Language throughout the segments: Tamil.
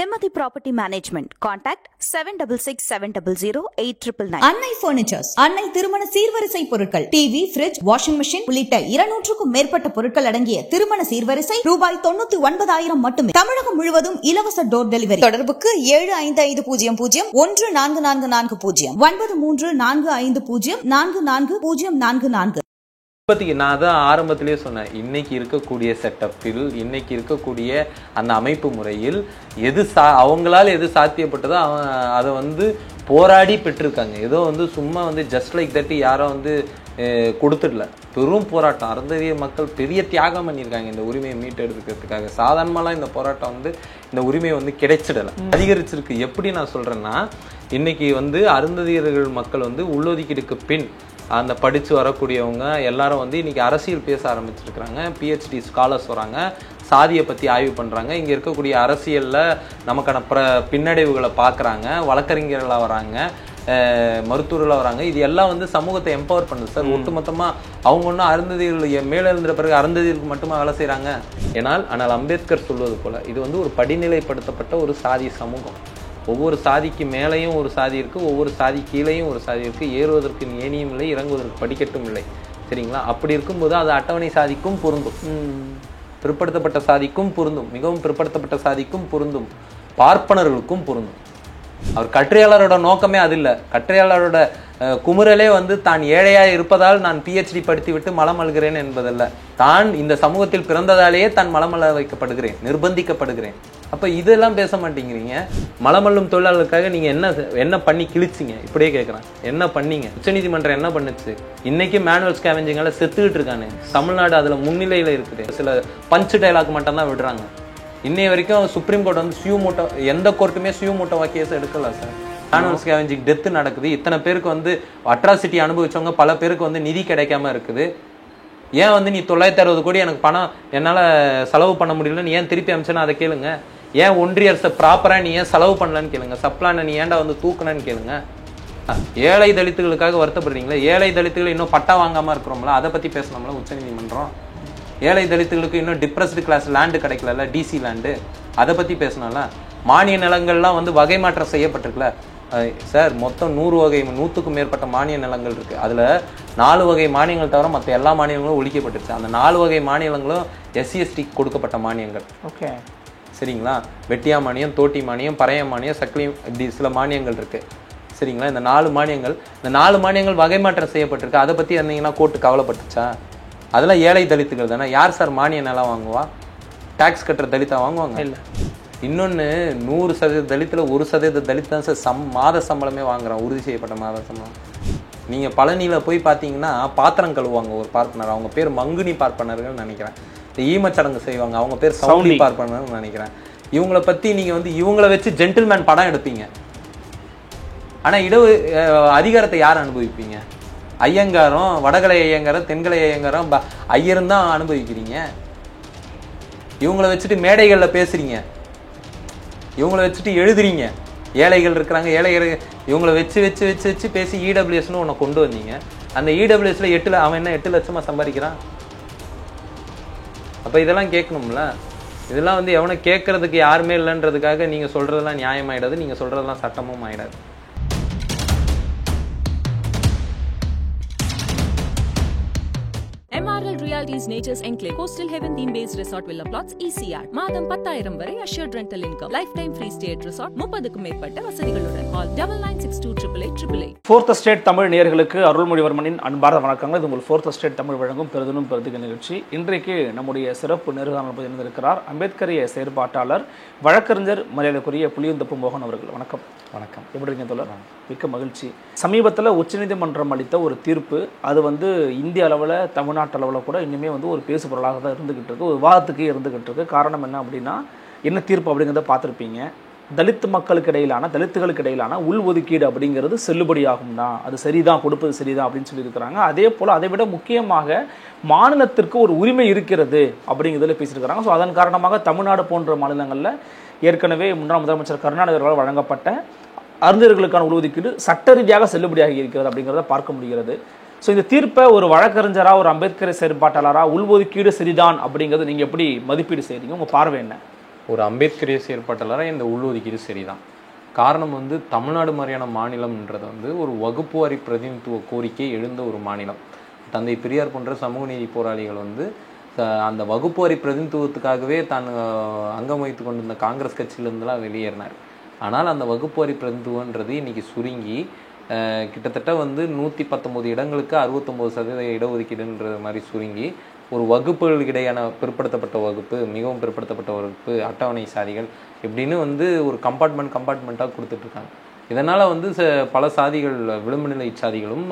Nirmati Property Management. Contact 7667008999. அன்னை பர்னிச்சர்ஸ், அன்னை திருமண சீர்வரிசை பொருட்கள், டிவி, ஃபிரிட்ஜ், வாஷிங் மெஷின் உள்ளிட்ட 200க்கும் மேற்பட்ட பொருட்கள் அடங்கிய திருமண சீர்வரிசை ரூபாய் 99,000 மட்டுமே. தமிழகம் முழுவதும் இலவச டோர் டெலிவரி. தொடர்புக்கு 7550014440 9345044044. நான் தான் ஆரம்பத்திலேயே சொன்னேன், இன்னைக்கு இருக்கக்கூடிய செட்டப்பில், இன்னைக்கு இருக்கக்கூடிய அந்த அமைப்பு முறையில் எது அவங்களால எது சாத்தியப்பட்டதோ அதை வந்து போராடி பெற்றிருக்காங்க. ஏதோ வந்து சும்மா வந்து ஜஸ்ட் லைக் தட் யாரோ வந்து கொடுத்துடல. பெரும் போராட்டம், அருந்ததிய மக்கள் பெரிய தியாகம் பண்ணியிருக்காங்க இந்த உரிமையை மீட்டெடுக்கிறதுக்காக. சாதாரணமாலாம் இந்த போராட்டம் வந்து இந்த உரிமையை வந்து கிடைச்சிடலை, அதிகரிச்சிருக்கு. எப்படி நான் சொல்றேன்னா, இன்னைக்கு வந்து அருந்ததியர்கள் மக்கள் வந்து உள்ளொதுக்கீடுக்கு பின் அந்த படித்து வரக்கூடியவங்க எல்லாரும் வந்து இன்றைக்கி அரசியல் பேச ஆரம்பிச்சிருக்கிறாங்க. பிஹெச்டி ஸ்காலர்ஸ் வராங்க, சாதியை பற்றி ஆய்வு பண்ணுறாங்க, இங்கே இருக்கக்கூடிய அரசியலில் நமக்கான பின்னடைவுகளை பார்க்குறாங்க, வழக்கறிஞர்களாக வராங்க, மருத்துவர்களாக வராங்க. இது எல்லாம் வந்து சமூகத்தை எம்பவர் பண்ணுது சார். ஒட்டுமொத்தமாக அவங்க ஒன்றும் அருந்ததிகள் மேலே இருந்த பிறகு அருந்ததிகளுக்கு மட்டுமா வேலை செய்கிறாங்க. ஆனால் அம்பேத்கர் சொல்வது போல் இது வந்து ஒரு படிநிலைப்படுத்தப்பட்ட ஒரு சாதி சமூகம். ஒவ்வொரு சாதிக்கு மேலேயும் ஒரு சாதி இருக்குது, ஒவ்வொரு சாதி கீழேயும் ஒரு சாதி இருக்குது. ஏறுவதற்கு ஏணியும் இல்லை, இறங்குவதற்கு படிக்கட்டும் இல்லை. சரிங்களா? அப்படி இருக்கும்போது அது அட்டவணை சாதிக்கும் பொருந்தும், பிற்படுத்தப்பட்ட சாதிக்கும் பொருந்தும், மிகவும் பிற்படுத்தப்பட்ட சாதிக்கும் பொருந்தும், பார்ப்பனர்களுக்கும் பொருந்தும். அவர் கற்றையாளரோட நோக்கமே அது இல்லை. கற்றையாளரோட குமுறலே வந்து தான் ஏழையாக இருப்பதால் நான் பிஹெச்டி படித்து விட்டு மலம் அழுகிறேன் என்பதல்ல. தான் இந்த சமூகத்தில் பிறந்ததாலேயே தான் மலமல்ல வைக்கப்படுகிறேன், நிர்பந்திக்கப்படுகிறேன். அப்போ இதெல்லாம் பேச மாட்டேங்கிறீங்க. மலமல்லும் தொழிலாளர்களுக்காக நீங்கள் என்ன பண்ணி கிழிச்சிங்க? இப்படியே கேட்குறேன், என்ன பண்ணீங்க? உச்சநீதிமன்றம் என்ன பண்ணுச்சு? இன்னைக்கு மேனுவல் ஸ்கேவெஞ்சிங்கால செத்துக்கிட்டு இருக்கானே தமிழ்நாடு, அதில் முன்னிலையில் இருக்குது. சில பஞ்ச் டைலாக் மட்டும்தான் விடுறாங்க. இன்னைய வரைக்கும் சுப்ரீம் கோர்ட் வந்து சுயூமோட்டோ, எந்த கோர்ட்டுமே சுயூமோட்டோவா கேஸ் எடுக்கல சார். மேனுவல் ஸ்கேவெஞ்சிங் டெத்து நடக்குது. இத்தனை பேருக்கு வந்து அட்ராசிட்டி அனுபவிச்சவங்க பல பேருக்கு வந்து நிதி கிடைக்காம இருக்குது. ஏன் வந்து நீ 960 கோடி எனக்கு பணம் என்னால் செலவு பண்ண முடியலன்னு ஏன் திருப்பி அனுப்பிச்சேன்னு அதை கேளுங்க. ஏன் ஒன்றிய அரசு ப்ராப்பராக நீ ஏன் செலவு பண்ணலன்னு கேளுங்க. சப்ளானை நீ ஏன்டா வந்து தூக்குனன்னு கேளுங்க. ஏழை தலித்துகளுக்காக வருத்தப்படுறீங்களா? ஏழை தலித்துகள் இன்னும் பட்டா வாங்காமல் இருக்கிறோம்ல, அதை பற்றி பேசணும்ல உச்சநீதிமன்றம். ஏழை தலித்துகளுக்கு இன்னும் டிப்ரெஸ்டு கிளாஸ் லேண்டு கிடைக்கல, டிசி லேண்டு, அதை பற்றி பேசணும்ல. மானிய நிலங்கள்லாம் வந்து வகை மாற்றம் செய்யப்பட்டிருக்குல்ல சார். மொத்தம் 100க்கும் மேற்பட்ட மானிய நிலங்கள் இருக்குது. அதில் 4 வகை மானியங்கள் தவிர மற்ற எல்லா மானியங்களும் ஒழிக்கப்பட்டுருச்சு. அந்த 4 வகை மானியங்களும் எஸ்சி/எஸ்டி கொடுக்கப்பட்ட மானியங்கள். ஓகே, சரிங்களா? வெட்டியா மானியம், தோட்டி மானியம், பறைய மானியம், சக்லி, இப்படி சில மானியங்கள் இருக்குது. சரிங்களா? இந்த 4 மானியங்கள் வகை மாற்றம் செய்யப்பட்டிருக்கு. அதை பற்றி இருந்தீங்கன்னா கோர்ட்டு கவலைப்பட்டுச்சா? அதெல்லாம் ஏழை தலித்துகள் தானே. யார் சார் மானிய நிலம் வாங்குவா? டேக்ஸ் கட்டுற தலித்தா வாங்குவாங்க? இல்லை. இன்னொன்று, 100% தலித்தில் 1% தலித் தான் சார் மாத சம்பளமே வாங்குறான், உறுதி செய்யப்பட்ட மாத சம்பளம். நீங்கள் பழனியில் போய் பார்த்தீங்கன்னா பாத்திரம் கழுவாங்க ஒரு பார்ப்பனர், அவங்க பேர் மங்குனி பார்ப்பனர்கள் நினைக்கிறேன். இந்த ஈமச்சடங்கு செய்வாங்க, அவங்க பேர் சவுண்டி பார்ப்பனர்னு நினைக்கிறேன். இவங்களை பற்றி நீங்கள் வந்து இவங்களை வச்சு ஜென்டில்மேன் படம் எடுப்பீங்க. ஆனால் அதிகாரத்தை யார் அனுபவிப்பீங்க? ஐயங்காரும், வடகலை ஐயங்காரும், தென்கலை ஐயங்காரும், ஐயரும் தான் அனுபவிக்கிறீங்க. இவங்களை வச்சுட்டு மேடைகளில் பேசுறீங்க, இவங்களை வச்சுட்டு எழுதுறீங்க. ஏழைகள் இருக்கிறாங்க, ஏழைகள் இவங்களை வச்சு பேசி இடபிள்யூஎஸ்னு ஒன்று கொண்டு வந்தீங்க. அந்த இடபிள்யூஎஸ்ல அவன் என்ன 8 லட்சமா சம்பாதிக்கிறான்? அப்போ இதெல்லாம் கேட்கணும்ல. இதெல்லாம் வந்து எவனை கேட்கறதுக்கு யாருமே இல்லைன்றதுக்காக நீங்கள் சொல்றதெல்லாம் நியாயமாயிடாது, நீங்கள் சொல்றதெல்லாம் சட்டமும் ஆயிடாது. MRL Realty's Nature's Enclave Coastal Heaven Theme Based Resort Villa Plots ECR மாதம் 10,000 வரை assured rental income, lifetime free stay at resort, 30க்கும் மேற்பட்ட வசதிகளுடன். Call 9962888888. Fourth Estate தமிழ் நேயர்களுக்கு அருள்மொழிவர்மனின் அன்பார்ந்த வணக்கங்கள். இது உங்கள் Fourth Estate தமிழ் வழங்கும் பெருதினும் பெருதிக நிகழ்ச்சி. இன்றைக்கு நம்முடைய சிறப்பு நேர்காணல் இருந்திருக்கிறார் அம்பேத்கரிய செயற்பாட்டாளர், வழக்கறிஞர், மரியாதைக்குரிய புளியந்தப்பு மோகன் அவர்கள். வணக்கம். வணக்கம். எப்படி இருக்கீங்க தோழர்? மிக்க மகிழ்ச்சி. சமீபத்தில் உச்சநீதிமன்றம் அளித்த ஒரு தீர்ப்பு, அது வந்து இந்திய அளவில், தமிழ்நாட்டு அளவில் கூட இன்னுமே வந்து ஒரு பேசு பொருளாக தான் இருந்துகிட்டு இருக்கு, ஒரு விவாதத்துக்கே இருந்துகிட்டு இருக்கு. காரணம் என்ன அப்படின்னா, என்ன தீர்ப்பு அப்படிங்கிறத பார்த்துருப்பீங்க. தலித் மக்களுக்கு இடையிலான, தலித்துகளுக்கு இடையிலான உள்ஒதுக்கீடு அப்படிங்கிறது செல்லுபடியாகும் தான், அது சரிதான், கொடுப்பது சரிதான் அப்படின்னு சொல்லியிருக்கிறாங்க. அதே போல் அதை விட முக்கியமாக மாநிலத்திற்கு ஒரு உரிமை இருக்கிறது அப்படிங்கிறதுல பேசியிருக்கிறாங்க. ஸோ அதன் காரணமாக தமிழ்நாடு போன்ற மாநிலங்களில் ஏற்கனவே முன்னாள் முதலமைச்சர் கருணாநிதியால் வழங்கப்பட்ட அருந்தர்களுக்கான உள்ஒதுக்கீடு சட்ட ரீதியாக செல்லுபடியாகி இருக்கிறது அப்படிங்கிறத பார்க்க முடிகிறது. ஸோ இந்த தீர்ப்பை ஒரு வழக்கறிஞராக, ஒரு அம்பேத்கர் செயற்பாட்டாளராக உள்ஒதுக்கீடு சரிதான் அப்படிங்கிறது நீங்கள் எப்படி மதிப்பீடு செய்கிறீங்க? உங்கள் பார்வை என்ன? ஒரு அம்பேத்கரிய செயற்பாட்டாளராக இந்த உள்ளொதுக்கீடு சரிதான். காரணம் வந்து தமிழ்நாடு மாதிரியான மாநிலம்ன்றது வந்து ஒரு வகுப்பு வாரி பிரதிநிதித்துவ கோரிக்கை எழுந்த ஒரு மாநிலம். தந்தை பெரியார் போன்ற சமூக நீதி போராளிகள் வந்து அந்த வகுப்பு வாரி பிரதிநிதித்துவத்துக்காகவே தான் அங்கம் வைத்து கொண்டிருந்த காங்கிரஸ் கட்சியிலேருந்துலாம் வெளியேறினார். ஆனால் அந்த வகுப்பு வாரி பிரதிநிதித்துவன்றது இன்னைக்கு சுருங்கி கிட்டத்தட்ட வந்து 119 இடங்களுக்கு 69% இடஒதுக்கீடுன்ற மாதிரி சுருங்கி ஒரு வகுப்புகளுக்கு இடையான பிற்படுத்தப்பட்ட வகுப்பு, மிகவும் பிற்படுத்தப்பட்ட வகுப்பு, அட்டவணை சாதிகள் இப்படின்னு வந்து ஒரு கம்பார்ட்மெண்ட்டாக கொடுத்துட்ருக்காங்க. இதனால் வந்து பல சாதிகள், விளிம்பு நிலை சாதிகளும்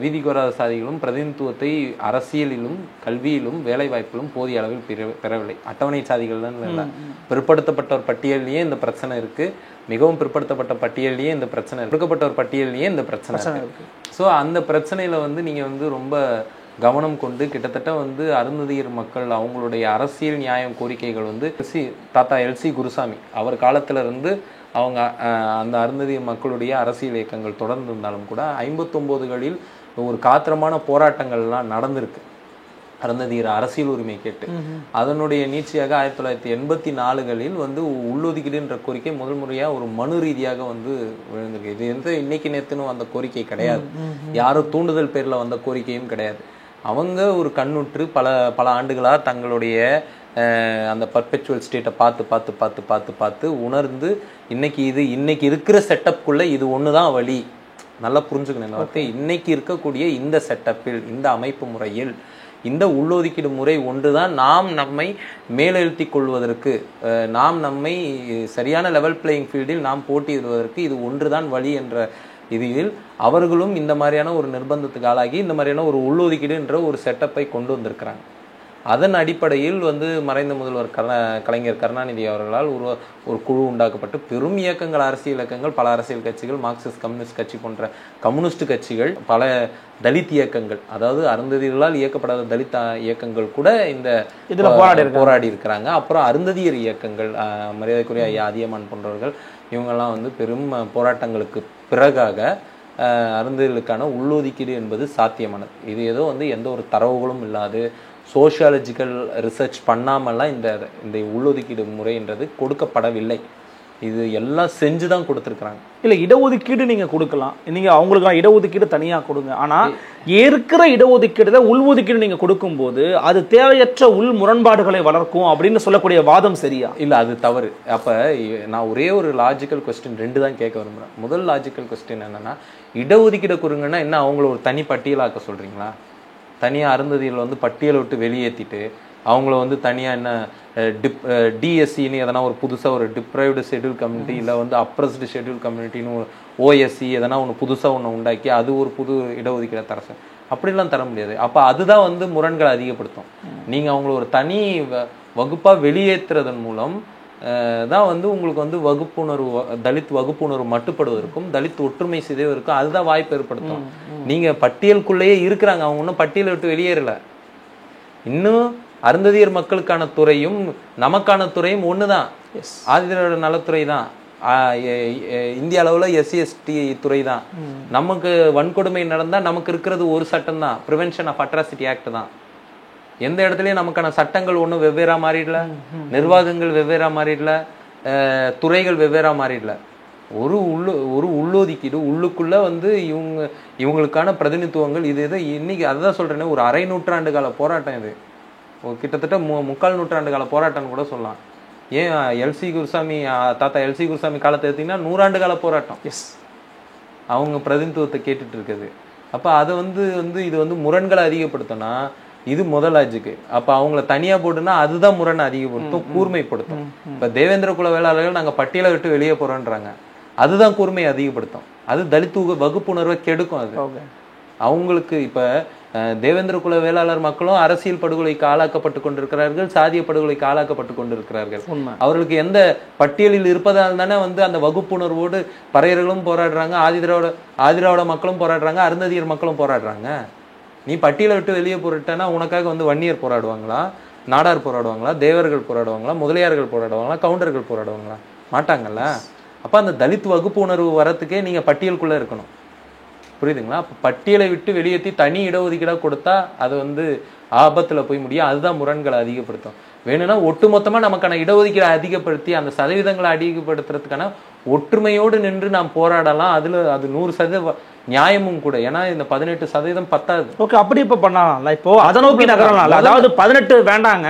வீதிகோராத சாதிகளும் பிரதிநிதித்துவத்தை அரசியலிலும் கல்வியிலும் வேலைவாய்ப்பிலும் போதிய அளவில் பெறவில்லை. அட்டவணை சாதிகள்லாம் இல்லை, பிற்படுத்தப்பட்டவர் பட்டியலையே இந்த பிரச்சனை இருக்குது, மிகவும் பிற்படுத்தப்பட்ட பட்டியலையே இந்த பிரச்சனை இருக்குது, பிற்படுத்தப்பட்டவர் பட்டியலையே இந்த பிரச்சனை இருக்குது. ஸோ அந்த பிரச்சனையில் வந்து நீங்கள் வந்து ரொம்ப கவனம் கொண்டு கிட்டத்தட்ட வந்து அருந்ததியர் மக்கள் அவங்களுடைய அரசியல் நியாயம் கோரிக்கைகள் வந்து தாத்தா எல்சி குருசாமி அவர் காலத்துல இருந்து அவங்க அந்த அருந்ததியர் மக்களுடைய அரசியல் இயக்கங்கள் தொடர்ந்து இருந்தாலும் கூட 59களில் ஒரு காத்திரமான போராட்டங்கள்லாம் நடந்திருக்கு அருந்ததியர் அரசியல் உரிமை கேட்டு. அதனுடைய நீட்சியாக 1984களில் வந்து உள்ளொதுக்கீடுன்ற கோரிக்கை முதல் முறையா ஒரு மனு ரீதியாக வந்து விழுந்திருக்கு. இது எந்த இன்னைக்கு நேத்துன்னு வந்த கோரிக்கை கிடையாது, யாரும் தூண்டுதல் பேர்ல வந்த கோரிக்கையும் கிடையாது. அவங்க ஒரு கண்ணுற்று பல ஆண்டுகளாக தங்களுடைய அந்த பர்பெச்சுவல் ஸ்டேட்டை பார்த்து உணர்ந்து இன்னைக்கு இருக்கிற செட்டப்புக்குள்ள இது ஒன்று தான் வழி. நல்லா புரிஞ்சுக்கணும் இந்த வார்த்தை. இன்னைக்கு இருக்கக்கூடிய இந்த செட்டப்பில், இந்த அமைப்பு முறையில் இந்த உள்ளொதுக்கீடு முறை ஒன்றுதான் நாம் நம்மை மேலெழுத்தி கொள்வதற்கு, நாம் நம்மை சரியான லெவல் பிளேயிங் ஃபீல்டில் நாம் போட்டியிடுவதற்கு இது ஒன்றுதான் வழி என்ற இதில் அவர்களும் இந்த மாதிரியான ஒரு நிர்பந்தத்துக்கு ஆளாகி இந்த மாதிரியான ஒரு உள்ளொதுக்கீடு என்ற ஒரு செட்டப்பை கொண்டு வந்திருக்கிறாங்க. அதன் அடிப்படையில் வந்து மறைந்த முதல்வர் கலைஞர் கருணாநிதி அவர்களால் ஒரு குழு உண்டாக்கப்பட்டு பெரும் இயக்கங்கள், அரசியல் இயக்கங்கள், பல அரசியல் கட்சிகள், மார்க்சிஸ்ட் கம்யூனிஸ்ட் கட்சி போன்ற கம்யூனிஸ்ட் கட்சிகள், பல தலித் இயக்கங்கள், அதாவது அருந்ததியர்களால் இயக்கப்படாத தலித் இயக்கங்கள் கூட இந்த இதில் போராடி இருக்கிறாங்க. அப்புறம் அருந்ததியர் இயக்கங்கள், மரியாதைக்குரிய ஐயா அதியமான் போன்றவர்கள், இவங்கெல்லாம் வந்து பெரும் போராட்டங்களுக்கு பிறகாக அருந்ததியர்களுக்கான உள்ளொதுக்கீடு என்பது சாத்தியமானது. இது ஏதோ வந்து எந்த ஒரு தரவுகளும் இல்லாது சோஷியாலஜிக்கல் ரிசர்ச் பண்ணாமல்லாம் இந்த உள்ளொதுக்கீடு முறைன்றது கொடுக்கப்படவில்லை. இது எல்லாம் செஞ்சு தான் கொடுத்துருக்குறாங்க. இல்லை, இடஒதுக்கீடு நீங்கள் கொடுக்கலாம், நீங்கள் அவங்களுக்குலாம் இடஒதுக்கீடு தனியாக கொடுங்க. ஆனால் இருக்கிற இடஒதுக்கீடு உள்ஒதுக்கீடு நீங்கள் கொடுக்கும்போது அது தேவையற்ற உள் முரண்பாடுகளை வளர்க்கும் அப்படின்னு சொல்லக்கூடிய வாதம் சரியா? இல்லை, அது தவறு. அப்போ நான் ஒரே ஒரு லாஜிக்கல் கொஸ்டின் 2 தான் கேட்க விரும்புகிறேன். முதல் லாஜிக்கல் கொஸ்டின் என்னென்னா, இடஒதுக்கீடு கொடுங்கன்னா என்ன அவங்கள ஒரு தனி பட்டியலாக்க சொல்கிறீங்களா? தனியாக அருந்ததியில் வந்து பட்டியலை விட்டு வெளியேற்றிட்டு அவங்கள வந்து தனியாக என்ன டிஎஸ்சின்னு எதனா ஒரு புதுசாக ஒரு டிப்ரைவ்டு ஷெட்யூல் கம்யூனிட்டி, இல்லை வந்து அப்ரஸ்டு ஷெட்யூல் கம்யூனிட்டின்னு ஒரு ஓஎஸ்சி எதனா ஒன்று புதுசாக ஒன்று உண்டாக்கி அது ஒரு புது இடஒதுக்கீடை தர அப்படிலாம் தர முடியாது. அப்போ அதுதான் வந்து முரண்களை அதிகப்படுத்தும். நீங்கள் அவங்கள ஒரு தனி வகுப்பாக வெளியேற்றுறதன் மூலம் தான் வந்து உங்களுக்கு வந்து வகுப்புணர்வு, தலித் வகுப்புணர்வு மட்டுப்படுவதற்கும் தலித் ஒற்றுமை சிதைவதற்கும் அதுதான் வாய்ப்பு ஏற்படுத்தும். நீங்கள் பட்டியலுக்குள்ளேயே இருக்கிறாங்க, அவங்க ஒன்றும் பட்டியலை விட்டு வெளியேறல. இன்னும் அருந்ததியர் மக்களுக்கான துறையும் நமக்கான துறையும் ஒன்று தான், ஆதிதிராவிட நலத்துறை தான், இந்திய அளவில் எஸ்சி/எஸ்டி துறை தான். நமக்கு வன்கொடுமை நடந்தால் நமக்கு இருக்கிறது ஒரு சட்டம் தான், ப்ரிவென்ஷன் ஆஃப் அட்ராசிட்டி ஆக்ட் தான். எந்த இடத்துலையும் நமக்கான சட்டங்கள் ஒன்றும் வெவ்வேறா மாறிடல, நிர்வாகங்கள் வெவ்வேறா மாறிடல, துறைகள் வெவ்வேறா மாறிடல. ஒரு உள்ளொதுக்கீடு உள்ளுக்குள்ள வந்து இவங்களுக்கான பிரதிநிதித்துவங்கள் இது இன்னைக்கு அதுதான் சொல்றேன்னு ஒரு அரை நூற்றாண்டு கால போராட்டம். இது கிட்டத்தட்ட 3/4 நூற்றாண்டு கால போராட்டம்னு கூட சொல்லலாம். ஏன் எல்சி குருசாமி, தாத்தா எல்சி குருசாமி காலத்தை எடுத்தீங்கன்னா 100 ஆண்டு கால போராட்டம். அவங்க பிரதிநிதித்துவத்தை கேட்டுட்டு இருக்குது. அப்ப அதை வந்து இது வந்து முரண்களை அதிகப்படுத்தினா இது முதல் லாஜிக்கு. அப்ப அவங்கள தனியா போட்டுனா அதுதான் முரணை அதிகப்படுத்தும், கூர்மைப்படுத்தும். இப்ப தேவேந்திர குல வேளாளர்கள் நாங்க பட்டியலை விட்டு வெளியே போறோன்றாங்க, அதுதான் கூர்மையை அதிகப்படுத்தும், அது தலித் வகுப்புணர்வை கெடுக்கும். அது அவங்களுக்கு இப்ப தேவேந்திர குல வேளாளர் மக்களும் அரசியல் படுகொலைக்கு ஆளாக்கப்பட்டு கொண்டிருக்கிறார்கள், சாதிய படுகொலைக்கு ஆளாக்கப்பட்டு கொண்டிருக்கிறார்கள். அவர்களுக்கு எந்த பட்டியலில் இருப்பதால் தானே வந்து அந்த வகுப்புணர்வோடு பறையர்களும் போராடுறாங்க, ஆதிதிராவிட மக்களும் போராடுறாங்க, அருந்ததியர் மக்களும் போராடுறாங்க. நீ பட்டியலை விட்டு வெளியே போட்டுட்டேன்னா உனக்காக வந்து வன்னியர் போராடுவாங்களா, நாடார் போராடுவாங்களா, தேவர்கள் போராடுவாங்களா, முதலியார்கள் போராடுவாங்களா, கவுண்டர்கள் போராடுவாங்களா? மாட்டாங்கல்ல. அப்ப அந்த தலித் வகுப்பு உணர்வு வரத்துக்கே நீங்க பட்டியலுக்குள்ள இருக்கணும், புரியுதுங்களா? அப்ப பட்டியலை விட்டு வெளியேற்றி தனி இடஒதுக்கீடா கொடுத்தா அது வந்து ஆபத்துல போய் முடியும், அதுதான் முரண்களை அதிகப்படுத்தும். வேணும்னா ஒட்டுமொத்தமா நமக்கான இடஒதுக்கீடு அதிகப்படுத்தி அந்த சதவீதங்களை அதிகப்படுத்துறதுக்கான ஒற்றுமையோடு நின்று நாம் போராடலாம். அதுல அது 100% நியாயமும் கூட. ஏன்னா இந்த 18% பத்தாது. ஓகே, அப்படி இப்ப பண்ணலாம்ல. இப்போ அதை நோக்கி நகரலாம். அதாவது 18 வேண்டாங்க,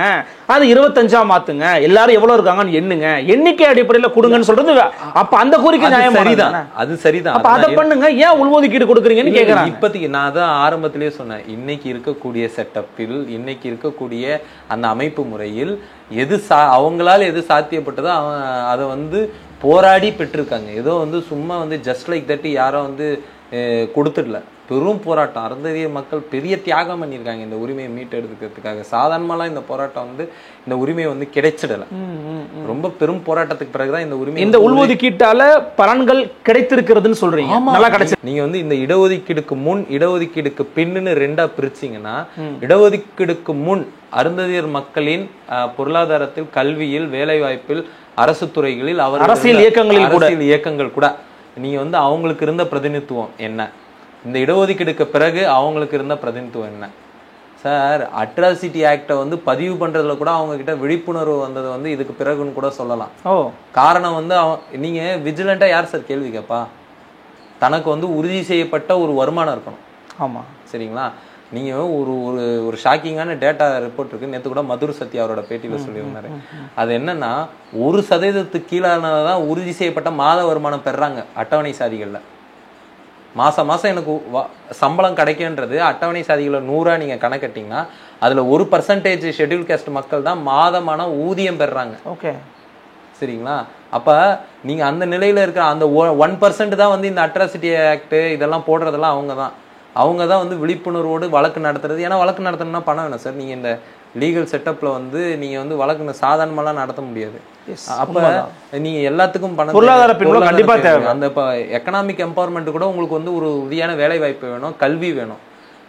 அது 25 மாத்துங்க, எல்லாரும் எவ்வளவு இருக்காங்கன்னு எண்ணுங்க, எண்ணிக்கை அடிப்படையில கொடுங்கன்னு சொல்றது. அப்ப அந்த கோரிக்கை நியாயம் சரிதான், அது சரிதான். அப்ப அதை பண்ணுங்க, ஏன் உள்ஒதுக்கீடு கொடுக்குறீங்கன்னு கேக்குறாங்க. இப்போதைக்கு நான் அதான் ஆரம்பத்திலேயே சொன்னேன், இன்னைக்கு இருக்கக்கூடிய செட்டப்பில், இன்னைக்கு இருக்கக்கூடிய அந்த அமைப்பு முறையில் எது அவங்களால எது சாத்தியப்பட்டதோ அதை வந்து போராடி பெற்றிருக்காங்க. ஏதோ வந்து சும்மா வந்து ஜஸ்ட் லைக் தட் யாரோ வந்து கொடுத்துடல. பெரும் போராட்டம், அருந்ததிய மக்கள் பெரிய தியாகம் பண்ணியிருக்காங்க இந்த உரிமையை மீட்டெடுக்கிறதுக்காக. சாதாரணமாலாம் இந்த போராட்டம் வந்து இந்த உரிமையை வந்து கிடைச்சிடல. ரொம்ப பெரும் போராட்டத்துக்கு பிறகுதான் இந்த உரிமை, இந்த உள்ஒதுக்கீட்டால பலன்கள் கிடைத்திருக்கிறதுன்னு சொல்றீங்க. நல்லா கிடைச்சு. நீங்க வந்து இந்த இடஒதுக்கீடுக்கு முன் இடஒதுக்கீடுக்கு பின்னு ரெண்டா பிரிச்சிங்கன்னா, இடஒதுக்கீடுக்கு முன் அருந்ததியர் மக்களின் பொருளாதாரத்தில், கல்வியில், வேலை வாய்ப்பில், அரசு துறைகளில், அரசியல் இயக்கங்கள் கூட நீங்க வந்து அவங்களுக்கு இருந்த பிரதிநிதித்துவம் என்ன, இந்த இடஒதுக்கீடுக்கு பிறகு அவங்களுக்கு இருந்த பிரதிநிதித்துவம் என்ன சார்? அட்ராசிட்டி ஆக்டை வந்து பதிவு பண்றதுல கூட அவங்க கிட்ட விழிப்புணர்வு வந்தது வந்து இதுக்கு பிறகுன்னு கூட சொல்லலாம். காரணம் வந்து நீங்க விஜிலண்டா யார் சார் கேள்வி கேப்பா? தனக்கு வந்து உறுதி செய்யப்பட்ட ஒரு வருமானம் இருக்கணும். ஆமா, சரிங்களா? நீங்க ஒரு ஒரு ஒரு ஷாக்கிங்கான டேட்டா ரிப்போர்ட் இருக்கு. நேற்று கூட மதுர் சத்யா அவரோட பேட்டியில சொல்லியிருந்தாரு. அது என்னன்னா, 1% கீழானதான் உறுதி செய்யப்பட்ட மாத வருமானம் பெறாங்க அட்டவணை சாதிகள்ல. மாசம் எனக்கு சம்பளம் கிடைக்குன்றது அட்டவணை சாதிகளை 100 நீங்க கணக்கட்டிங்கன்னா அதுல 1% ஷெட்யூல் காஸ்ட் மக்கள் தான் மாதமான ஊதியம் பெறாங்க. ஓகே, சரிங்களா? அப்ப நீங்க அந்த நிலையில இருக்கிற அந்த 1% தான் வந்து இந்த அட்ராசிட்டி ஆக்ட் இதெல்லாம் போடுறதெல்லாம் அவங்க தான் வந்து விழிப்புணர்வோடு வழக்கு நடத்துறது. ஏன்னா வழக்கு நடத்தணும்னா பணம் வேணும் சார். நீங்க இந்த லீகல் செட்டப்ல வந்து நீங்க வந்து வழக்கு சாதாரணமாலாம் நடத்த முடியாது. அப்ப நீங்க எல்லாத்துக்கும் பணம், பொருளாதார பின்புலம் கண்டிப்பா தேவை. அந்த எக்கனாமிக் எம்பவர்மெண்ட் கூட உங்களுக்கு வந்து ஒரு உறுதியான வேலை வாய்ப்பு வேணும், கல்வி வேணும்.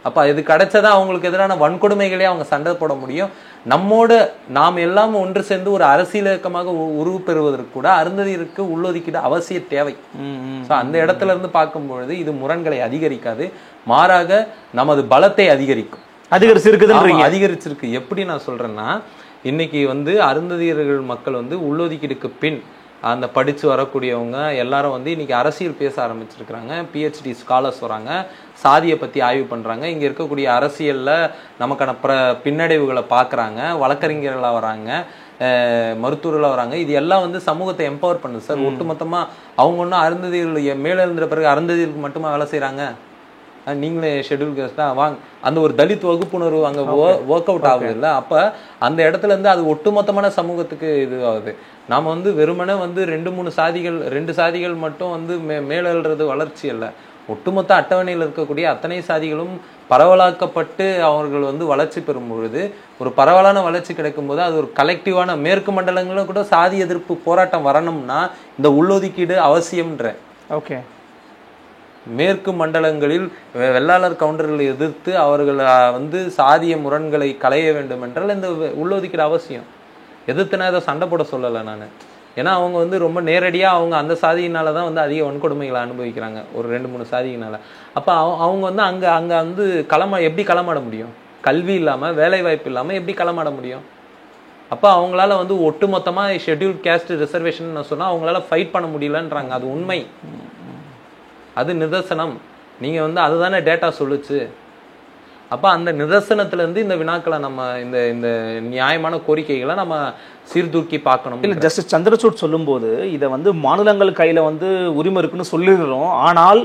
அப்ப இது கிடைச்சதான் அவங்களுக்கு எதிரான வன்கொடுமைகளே அவங்க சண்டை போட முடியும். நாம் எல்லாம் ஒன்று சேர்ந்து ஒரு அரசியல் இயக்கமாக உருவு பெறுவதற்கு கூட அருந்ததியருக்கு உள்ளொதுக்கீடு அவசிய தேவை. அந்த இடத்துல இருந்து பார்க்கும்பொழுது இது முரண்களை அதிகரிக்காது, மாறாக நமது பலத்தை அதிகரிச்சிருக்கு. எப்படி நான் சொல்றேன்னா, இன்னைக்கு வந்து அருந்ததியர்கள் மக்கள் வந்து உள்ளொதுக்கீடுக்கு பின் அந்த படிச்சு வரக்கூடியவங்க எல்லாரும் வந்து இன்னைக்கு அரசியல் பேச ஆரம்பிச்சிருக்கிறாங்க. PhD ஸ்காலர்ஸ் வராங்க, சாதியை பத்தி ஆய்வு பண்றாங்க, இங்க இருக்கக்கூடிய அரசியல்ல நமக்கான பின்னடைவுகளை பாக்குறாங்க, வழக்கறிஞர்களா வராங்க, மருத்துவர்களா வராங்க. இது எல்லாம் வந்து சமூகத்தை எம்பவர் பண்ணுது சார். ஒட்டுமொத்தமா அவங்க ஒன்றும் அருந்ததியர்கள் மேல இருந்த பிறகு அருந்ததியர்களுக்கு மட்டுமா வேலை செய்யறாங்க? நீங்களே ஷெட்யூல் காஸ்டா வாங்க, அந்த ஒரு தலித் வகுப்புணர்வு அங்க ஒர்க் அவுட் ஆகுது இல்ல? அப்ப அந்த இடத்துல இருந்து அது ஒட்டுமொத்தமான சமூகத்துக்கு இது ஆகுது. நாம வந்து வெறுமனே வந்து 2 சாதிகள் மட்டும் வந்து மேலறது வளர்ச்சி அல்ல. ஒட்டுமொத்த அட்டவணையில் இருக்கக்கூடிய அத்தனை சாதிகளும் பரவலாக்கப்பட்டு அவர்கள் வந்து வளர்ச்சி பெறும் பொழுது, ஒரு பரவலான வளர்ச்சி கிடைக்கும் போது அது ஒரு கலெக்டிவான, மேற்கு மண்டலங்களும் கூட சாதி எதிர்ப்பு போராட்டம் வரணும்னா இந்த உள்ளொதுக்கீடு அவசியம்ன்ற. ஓகே, மேற்கு மண்டலங்களில் வெள்ளாளர் கவுண்டர்களை எதிர்த்து அவர்கள் வந்து சாதிய முரண்களை களைய வேண்டும் என்றால் இந்த உள்ளொதுக்கீடு அவசியம். எதிர்த்துனா ஏதோ சண்டை போட சொல்லலை நான். ஏன்னா அவங்க வந்து ரொம்ப நேரடியாக அவங்க அந்த சாதியினால தான் வந்து அதிக வன்கொடுமைகளை அனுபவிக்கிறாங்க, ஒரு 2-3 சாதியினால. அப்போ அவங்க வந்து அங்கே வந்து எப்படி களமாட முடியும்? கல்வி இல்லாமல், வேலை வாய்ப்பு இல்லாமல் எப்படி களமாட முடியும்? அப்போ அவங்களால வந்து ஒட்டுமொத்தமாக ஷெட்யூல் கேஸ்ட் ரிசர்வேஷன் சொன்னால் அவங்களால ஃபைட் பண்ண முடியலன்றாங்க. அது உண்மை, அது நிதர்சனம். நீங்கள் வந்து அதுதானே டேட்டா சொல்லுச்சு. அப்போ அந்த நிதர்சனத்திலேருந்து இந்த வினாக்களை நம்ம இந்த நியாயமான கோரிக்கைகளை நம்ம சீர்தூக்கி பார்க்கணும். இல்லை, ஜஸ்டிஸ் சந்திரசூட் சொல்லும்போது இதை வந்து மாநிலங்கள் கையில் வந்து உரிமை இருக்குன்னு சொல்லிடுறோம், ஆனால்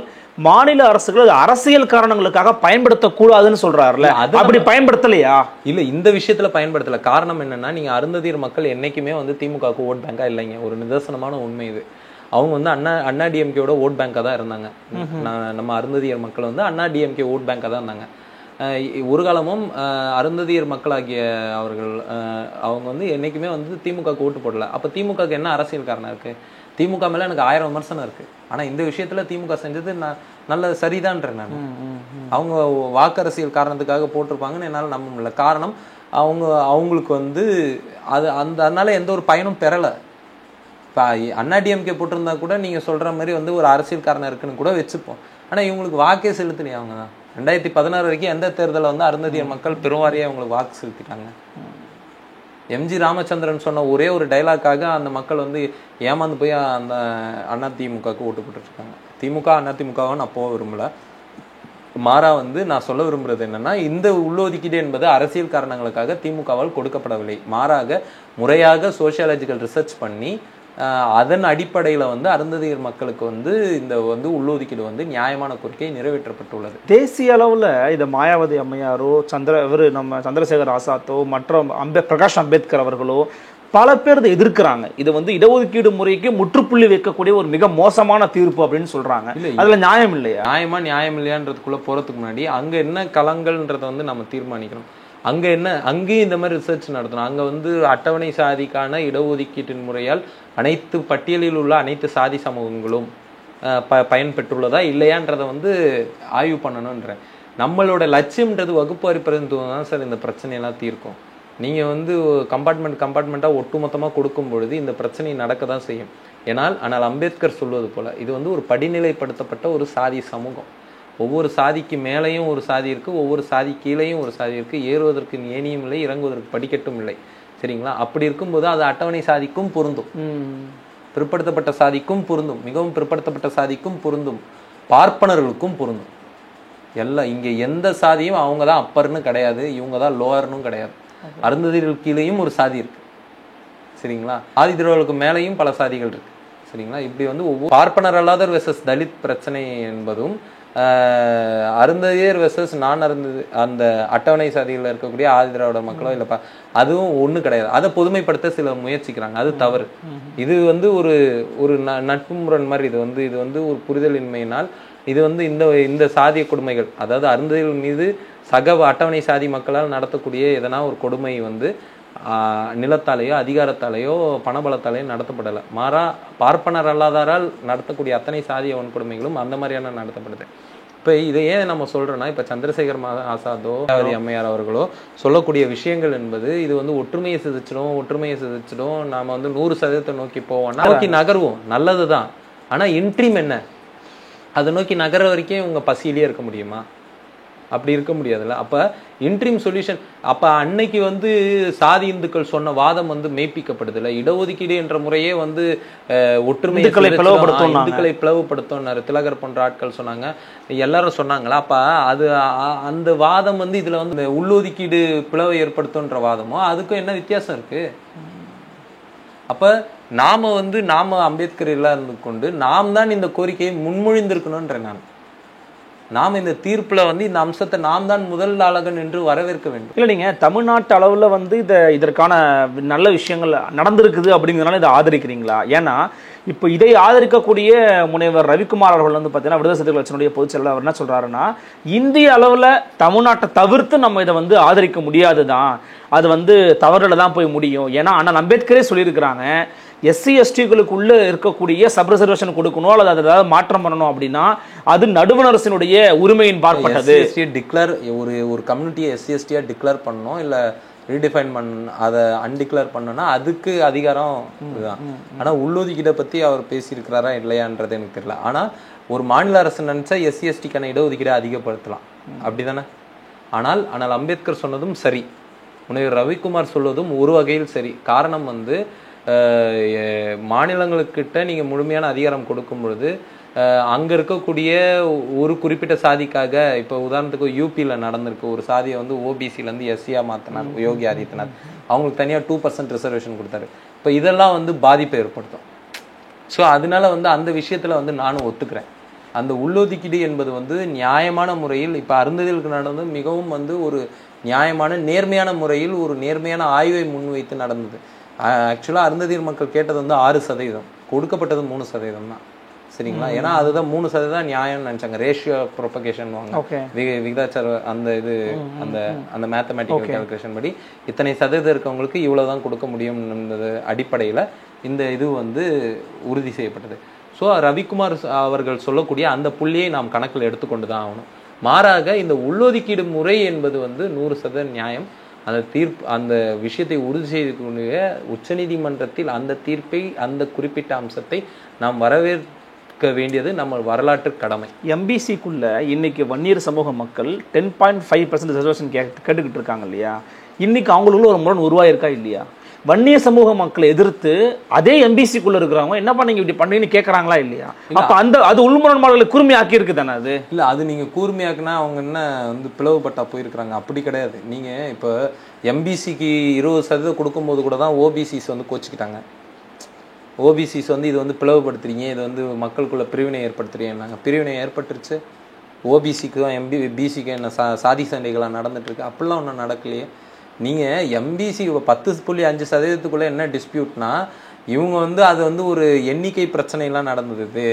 மாநில அரசுகள் அரசியல் காரணங்களுக்காக பயன்படுத்தக்கூடாதுன்னு சொல்றாருல, அப்படி பயன்படுத்தலையா? இல்லை, இந்த விஷயத்துல பயன்படுத்தலை. காரணம் என்னன்னா, நீங்கள் அருந்ததியர் மக்கள் என்னைக்குமே வந்து திமுகவுக்கு ஓட் பேங்கா இல்லைங்க. ஒரு நிதர்சனமான உண்மை இது. அவங்க வந்து அண்ணா டிஎம்கேயோட ஓட் பேங்காக தான் இருந்தாங்க. நம்ம அருந்ததியர் மக்கள் வந்து அண்ணா டிஎம்கே ஓட் பேங்காக தான் இருந்தாங்க. ஒரு காலமும் அருந்ததியர் மக்களாகிய அவங்க வந்து என்னைக்குமே வந்து திமுகவுக்கு ஓட்டு போடல. அப்போ திமுகவுக்கு என்ன அரசியல் காரணம் இருக்கு? திமுக மேலே எனக்கு 1000 விமர்சனம் இருக்கு. ஆனால் இந்த விஷயத்துல திமுக செஞ்சது நல்ல சரிதான்றேன் நான். அவங்க வாக்கரசியல் காரணத்துக்காக போட்டிருப்பாங்கன்னு என்னால் நம்ப முடியல. காரணம் அவங்களுக்கு வந்து அதனால எந்த ஒரு பயனும் பெறலை. இப்போ அண்ணா டிஎம்கே போட்டிருந்தா கூட நீங்கள் சொல்கிற மாதிரி வந்து ஒரு அரசியல் காரணம் இருக்குன்னு கூட வச்சுப்போம். ஆனால் இவங்களுக்கு வாக்கே செலுத்தலையே. அவங்க தான் 2016 வரைக்கும் எந்த தேர்தலில் வந்து அருந்ததியர் மக்கள் பெருவாரியாக அவங்களுக்கு வாக்கு செலுத்திட்டாங்க. எம்ஜி ராமச்சந்திரன் சொன்ன ஒரே ஒரு டைலாக்காக அந்த மக்கள் வந்து ஏமாந்து போய் அந்த அதிமுகவுக்கு ஓட்டு போட்டுருக்காங்க. திமுக அதிமுகவை நான் போக விரும்பல. மாறா வந்து நான் சொல்ல விரும்புறது என்னன்னா, இந்த உள்ளொதுக்கீடு என்பது அரசியல் காரணங்களுக்காக திமுகவால் கொடுக்கப்படவில்லை. மாறாக முறையாக சோசியாலஜிக்கல் ரிசர்ச் பண்ணி அதன் அடிப்படையில் வந்து அருந்ததியர் மக்களுக்கு வந்து இந்த வந்து உள்ளொதுக்கீடு வந்து நியாயமான கோரிக்கை நிறைவேற்றப்பட்டுள்ளது. தேசிய அளவில் இதை மாயாவதி அம்மையாரோ நம்ம சந்திரசேகர் ஆசாத்தோ மற்ற பிரகாஷ் அம்பேத்கர் அவர்களோ பல பேர் இதை எதிர்க்கிறாங்க. இது வந்து இடஒதுக்கீடு முறைக்கு முற்றுப்புள்ளி வைக்கக்கூடிய ஒரு மிக மோசமான தீர்ப்பு அப்படின்னு சொல்றாங்க. அதுல நியாயம் இல்லையா? நியாயம் இல்லையான்றதுக்குள்ள போறதுக்கு முன்னாடி அங்க என்ன களங்கள்ன்றதை வந்து நம்ம தீர்மானிக்கணும். அங்கேயும் இந்த மாதிரி ரிசர்ச் நடத்தணும். அங்க வந்து அட்டவணை சாதிக்கான இடஒதுக்கீட்டின் முறையால் அனைத்து பட்டியலில் உள்ள அனைத்து சாதி சமூகங்களும் பயன்பெற்றுள்ளதா இல்லையான்றதை வந்து ஆய்வு பண்ணணும்ன்ற நம்மளோட லட்சியம்ன்றது வகுப்பாரி பிரதிநிதித்துவம் தான் சார் இந்த பிரச்சனையெல்லாம் தீர்க்கும். நீங்கள் வந்து கம்பார்ட்மெண்ட்டாக ஒட்டுமொத்தமாக கொடுக்கும் பொழுது இந்த பிரச்சனை நடக்க தான் செய்யும். ஆனால் அம்பேத்கர் சொல்வது போல இது வந்து ஒரு படிநிலைப்படுத்தப்பட்ட ஒரு சாதி சமூகம். ஒவ்வொரு சாதிக்கு மேலேயும் ஒரு சாதி இருக்குது, ஒவ்வொரு சாதி கீழேயும் ஒரு சாதி இருக்குது. ஏறுவதற்கு ஏணியும் இல்லை, இறங்குவதற்கு படிக்கட்டும் இல்லை. சரிங்களா? அப்படி இருக்கும்போது அது அட்டவணை சாதிக்கும் பொருந்தும், பிற்படுத்தப்பட்ட சாதிக்கும் பொருந்தும், மிகவும் பிற்படுத்தப்பட்ட சாதிக்கும் பொருந்தும், பார்ப்பனர்களுக்கும் பொருந்தும். எல்லாம் இங்கே எந்த சாதியும் அவங்க தான் அப்பர்னு கிடையாது, இவங்க தான் லோவர்னும் கிடையாது. அருந்ததியர்கள் கீழேயும் ஒரு சாதி இருக்கு. சரிங்களா? ஆதிதிராவிடர்களுக்கு மேலேயும் பல சாதிகள் இருக்கு. சரிங்களா? இப்படி வந்து ஒவ்வொரு பார்ப்பனர் அல்லாதர் வெர்சஸ் தலித் பிரச்சனை என்பதும் அருந்ததியர் வெர்சஸ் நான் அருந்தது அந்த அட்டவணை சாதிகளில் இருக்கக்கூடிய ஆதிதிராவிட மக்களோ இல்லைப்பா அதுவும் ஒன்றும் கிடையாது. அதை பொதுமைப்படுத்த சில முயற்சிக்கிறாங்க. அது தவறு. இது வந்து ஒரு நட்பு முரண் மாதிரி. இது வந்து ஒரு புரிதலின்மையினால் இது வந்து இந்த சாதிய கொடுமைகள், அதாவது அருந்ததியர்கள் மீது சக அட்டவணை சாதி மக்களால் நடத்தக்கூடிய எதனா ஒரு கொடுமை வந்து நிலத்தாலேயோ அதிகாரத்தாலேயோ பணபலத்தாலேயோ நடத்தப்படலை. மாறா பார்ப்பனர் அல்லாதாரால் நடத்தக்கூடிய அத்தனை சாதிய வன்கொடுமைகளும் அந்த மாதிரியான நடத்தப்படுது. இப்போ இதை ஏன் நம்ம சொல்றோம்னா, இப்போ சந்திரசேகர் ஆசாதோ அம்மையார் அவர்களோ சொல்லக்கூடிய விஷயங்கள் என்பது இது வந்து ஒற்றுமையை சிதைச்சிடும் நாம வந்து 100% நோக்கி போவோம், நோக்கி நகர்வோம், நல்லதுதான். ஆனா இன்ட்ரீம் என்ன? அதை நோக்கி நகர வரைக்கும் உங்க பசியிலேயே இருக்க முடியுமா? அப்படி இருக்க முடியாதுல்ல. அப்ப இன்ட்ரீம் சொல்யூஷன் அப்ப அன்னைக்கு வந்து சாதி இந்துக்கள் சொன்ன வாதம் வந்து மெய்ப்பிக்கப்படுதுல. இடஒதுக்கீடு என்ற முறையே வந்து ஒற்றுமை இந்துக்களை பிளவுபடுத்தும் திலகர் போன்ற ஆட்கள் சொன்னாங்க, எல்லாரும் சொன்னாங்களா? அப்ப அது அந்த வாதம் வந்து இதுல வந்து உள்ளொதுக்கீடு பிளவை ஏற்படுத்தும்ன்ற வாதமோ அதுக்கும் என்ன வித்தியாசம் இருக்கு? அப்ப நாம அம்பேத்கர் எல்லாம் இருந்து கொண்டு நாம் தான் இந்த கோரிக்கையை முன்மொழிந்திருக்கணும்ன்ற நாம் இந்த தீர்ப்புல வந்து இந்த அம்சத்தை நாம் தான் முதல் ஆளகன் என்று வரவேற்க வேண்டும். இல்லை, நீங்க தமிழ்நாட்டு அளவுல வந்து இதற்கான நல்ல விஷயங்கள் நடந்திருக்குது அப்படிங்கிறதுனால இதை ஆதரிக்கிறீங்களா? ஏன்னா இப்போ இதை ஆதரிக்கக்கூடிய முனைவர் ரவிக்குமார் அவர்கள் வந்து பார்த்தீங்கன்னா விடுதலை சிறுத்தைகள் கட்சியினுடைய பொதுச் செயலாளர் அவர் என்ன சொல்றாருன்னா, இந்திய அளவில் தமிழ்நாட்டை தவிர்த்து நம்ம இதை வந்து ஆதரிக்க முடியாது தான், அது வந்து தவறுல தான் போய் முடியும். ஏன்னா அண்ணல் அம்பேத்கரே சொல்லியிருக்கிறாங்க, எஸ்சி எஸ்டிகளுக்குள்ள இருக்கக்கூடிய சப் ரிசர்வேஷன் கொடுக்கணும் அல்லது அதை ஏதாவது மாற்றம் பண்ணணும் அப்படின்னா அது நடுவண் அரசினுடைய உரிமையின் பார்ப்பட்டது. டிக்ளேர் ஒரு கம்யூனிட்டியை எஸ்சி எஸ்டியா டிக்ளேர் பண்ணணும், இல்லை ரீடிஃபைன் அதை அன்டிக்ளேர் பண்ணணும்னா அதுக்கு அதிகாரம் இதுதான். ஆனால் உள்ளொதுக்கீடை பற்றி அவர் பேசியிருக்கிறாரா இல்லையான்றது எனக்கு தெரியல. ஆனால் ஒரு மாநில அரசு நினைச்சா எஸ்சி எஸ்டிக்கான இடஒதுக்கீடை அதிகப்படுத்தலாம், அப்படிதானே? ஆனால் அம்பேத்கர் சொன்னதும் சரி, முனைவர் ரவிக்குமார் சொல்வதும் ஒரு வகையில் சரி. காரணம் வந்து மாநிலங்களுக்கிட்ட நீங்க முழுமையான அதிகாரம் கொடுக்கும் பொழுது அங்க இருக்கக்கூடிய ஒரு குறிப்பிட்ட சாதிக்காக, இப்போ உதாரணத்துக்கு யூபியில நடந்திருக்கு, ஒரு சாதியை வந்து ஓபிசில இருந்து எஸ்சியா மாத்தினார் யோகி ஆதித்யநாத், அவங்களுக்கு தனியா 2% ரிசர்வேஷன் கொடுத்தாரு. இப்போ இதெல்லாம் வந்து பாதிப்பை ஏற்படுத்தும். ஸோ அதனால வந்து அந்த விஷயத்துல வந்து நானும் ஒத்துக்கிறேன். அந்த உள்ளொதுக்கீடு என்பது வந்து நியாயமான முறையில் இப்போ அருந்ததியர்களுக்கு நடந்து மிகவும் வந்து ஒரு நியாயமான நேர்மையான முறையில் ஒரு நேர்மையான ஆய்வை முன்வைத்து நடந்தது. ஆக்சுவலாக அருந்ததியர் மக்கள் கேட்டது வந்து 6%, கொடுக்கப்பட்டது 3% தான். சரிங்களா? ஏன்னா அதுதான் 3% நியாயம்னு நினைச்சாங்க. ரேஷியோ ப்ரொபகேஷன் விகிதாச்சார அந்த இது அந்த மேத்தமேட்டிக்கல் கால்குலேஷன் படி இத்தனை சதவீதம் இருக்கவங்களுக்கு இவ்வளவுதான் கொடுக்க முடியும் அடிப்படையில் இந்த இது வந்து உறுதி செய்யப்பட்டது. ஸோ ரவிக்குமார் அவர்கள் சொல்லக்கூடிய அந்த புள்ளியை நாம் கணக்கில் எடுத்துக்கொண்டு தான் ஆகணும். மாறாக இந்த உள்ளொதுக்கீடு முறை என்பது வந்து 100% நியாயம். அந்த விஷயத்தை உறுதி செய்யக்கூடிய உச்சநீதிமன்றத்தில் அந்த தீர்ப்பை, அந்த குறிப்பிட்ட அம்சத்தை நாம் வரவேற்க வேண்டியது நம்ம வரலாற்று கடமை. எம்பிசிக்குள்ள இன்னைக்கு வன்னியர் சமூக மக்கள் 10.5% ரிசர்வேஷன் கேட்டுக்கிட்டு இருக்காங்க இல்லையா? இன்னைக்கு அவங்களுக்குள்ள ஒரு முரண் உருவாயிருக்கா இல்லையா? வன்னிய சமூக மக்களை எதிர்த்து அதே எம்பிசிக்குள்ள இருக்கிறவங்க என்ன பண்ணீங்க இப்படி பண்ணீங்கன்னு கேட்கறாங்களா இல்லையா? அப்ப அது உள்முரண்பாடுகளை கூர்மையாக்கி இருக்கு தானே அது? இல்ல அது நீங்க கூர்மையாக்குனா அவங்க என்ன வந்து பிளவுபட்டா போயிருக்கிறாங்க, அப்படி கிடையாது. நீங்க இப்போ எம்பிசிக்கு 20% கொடுக்கும்போது கூட தான் ஓபிசிஸ் வந்து கோச்சிக்கிட்டாங்க. ஓபிசிஸ் வந்து இது வந்து பிளவுபடுத்துறீங்க, இது வந்து மக்களுக்குள்ள பிரிவினை ஏற்படுத்துறீங்க. பிரிவினை ஏற்பட்டுருச்சு. ஓபிசிக்கு தான் பிசிக்கு என்ன சாதி சண்டைகளாக நடந்துட்டு இருக்கு. அப்படிலாம் ஒன்றும் நடக்கலையே. நீங்கள் எம்பிசி 10.5% என்ன டிஸ்பியூட்னா, இவங்க வந்து அது வந்து ஒரு எண்ணிக்கை பிரச்சனைலாம் நடந்தது.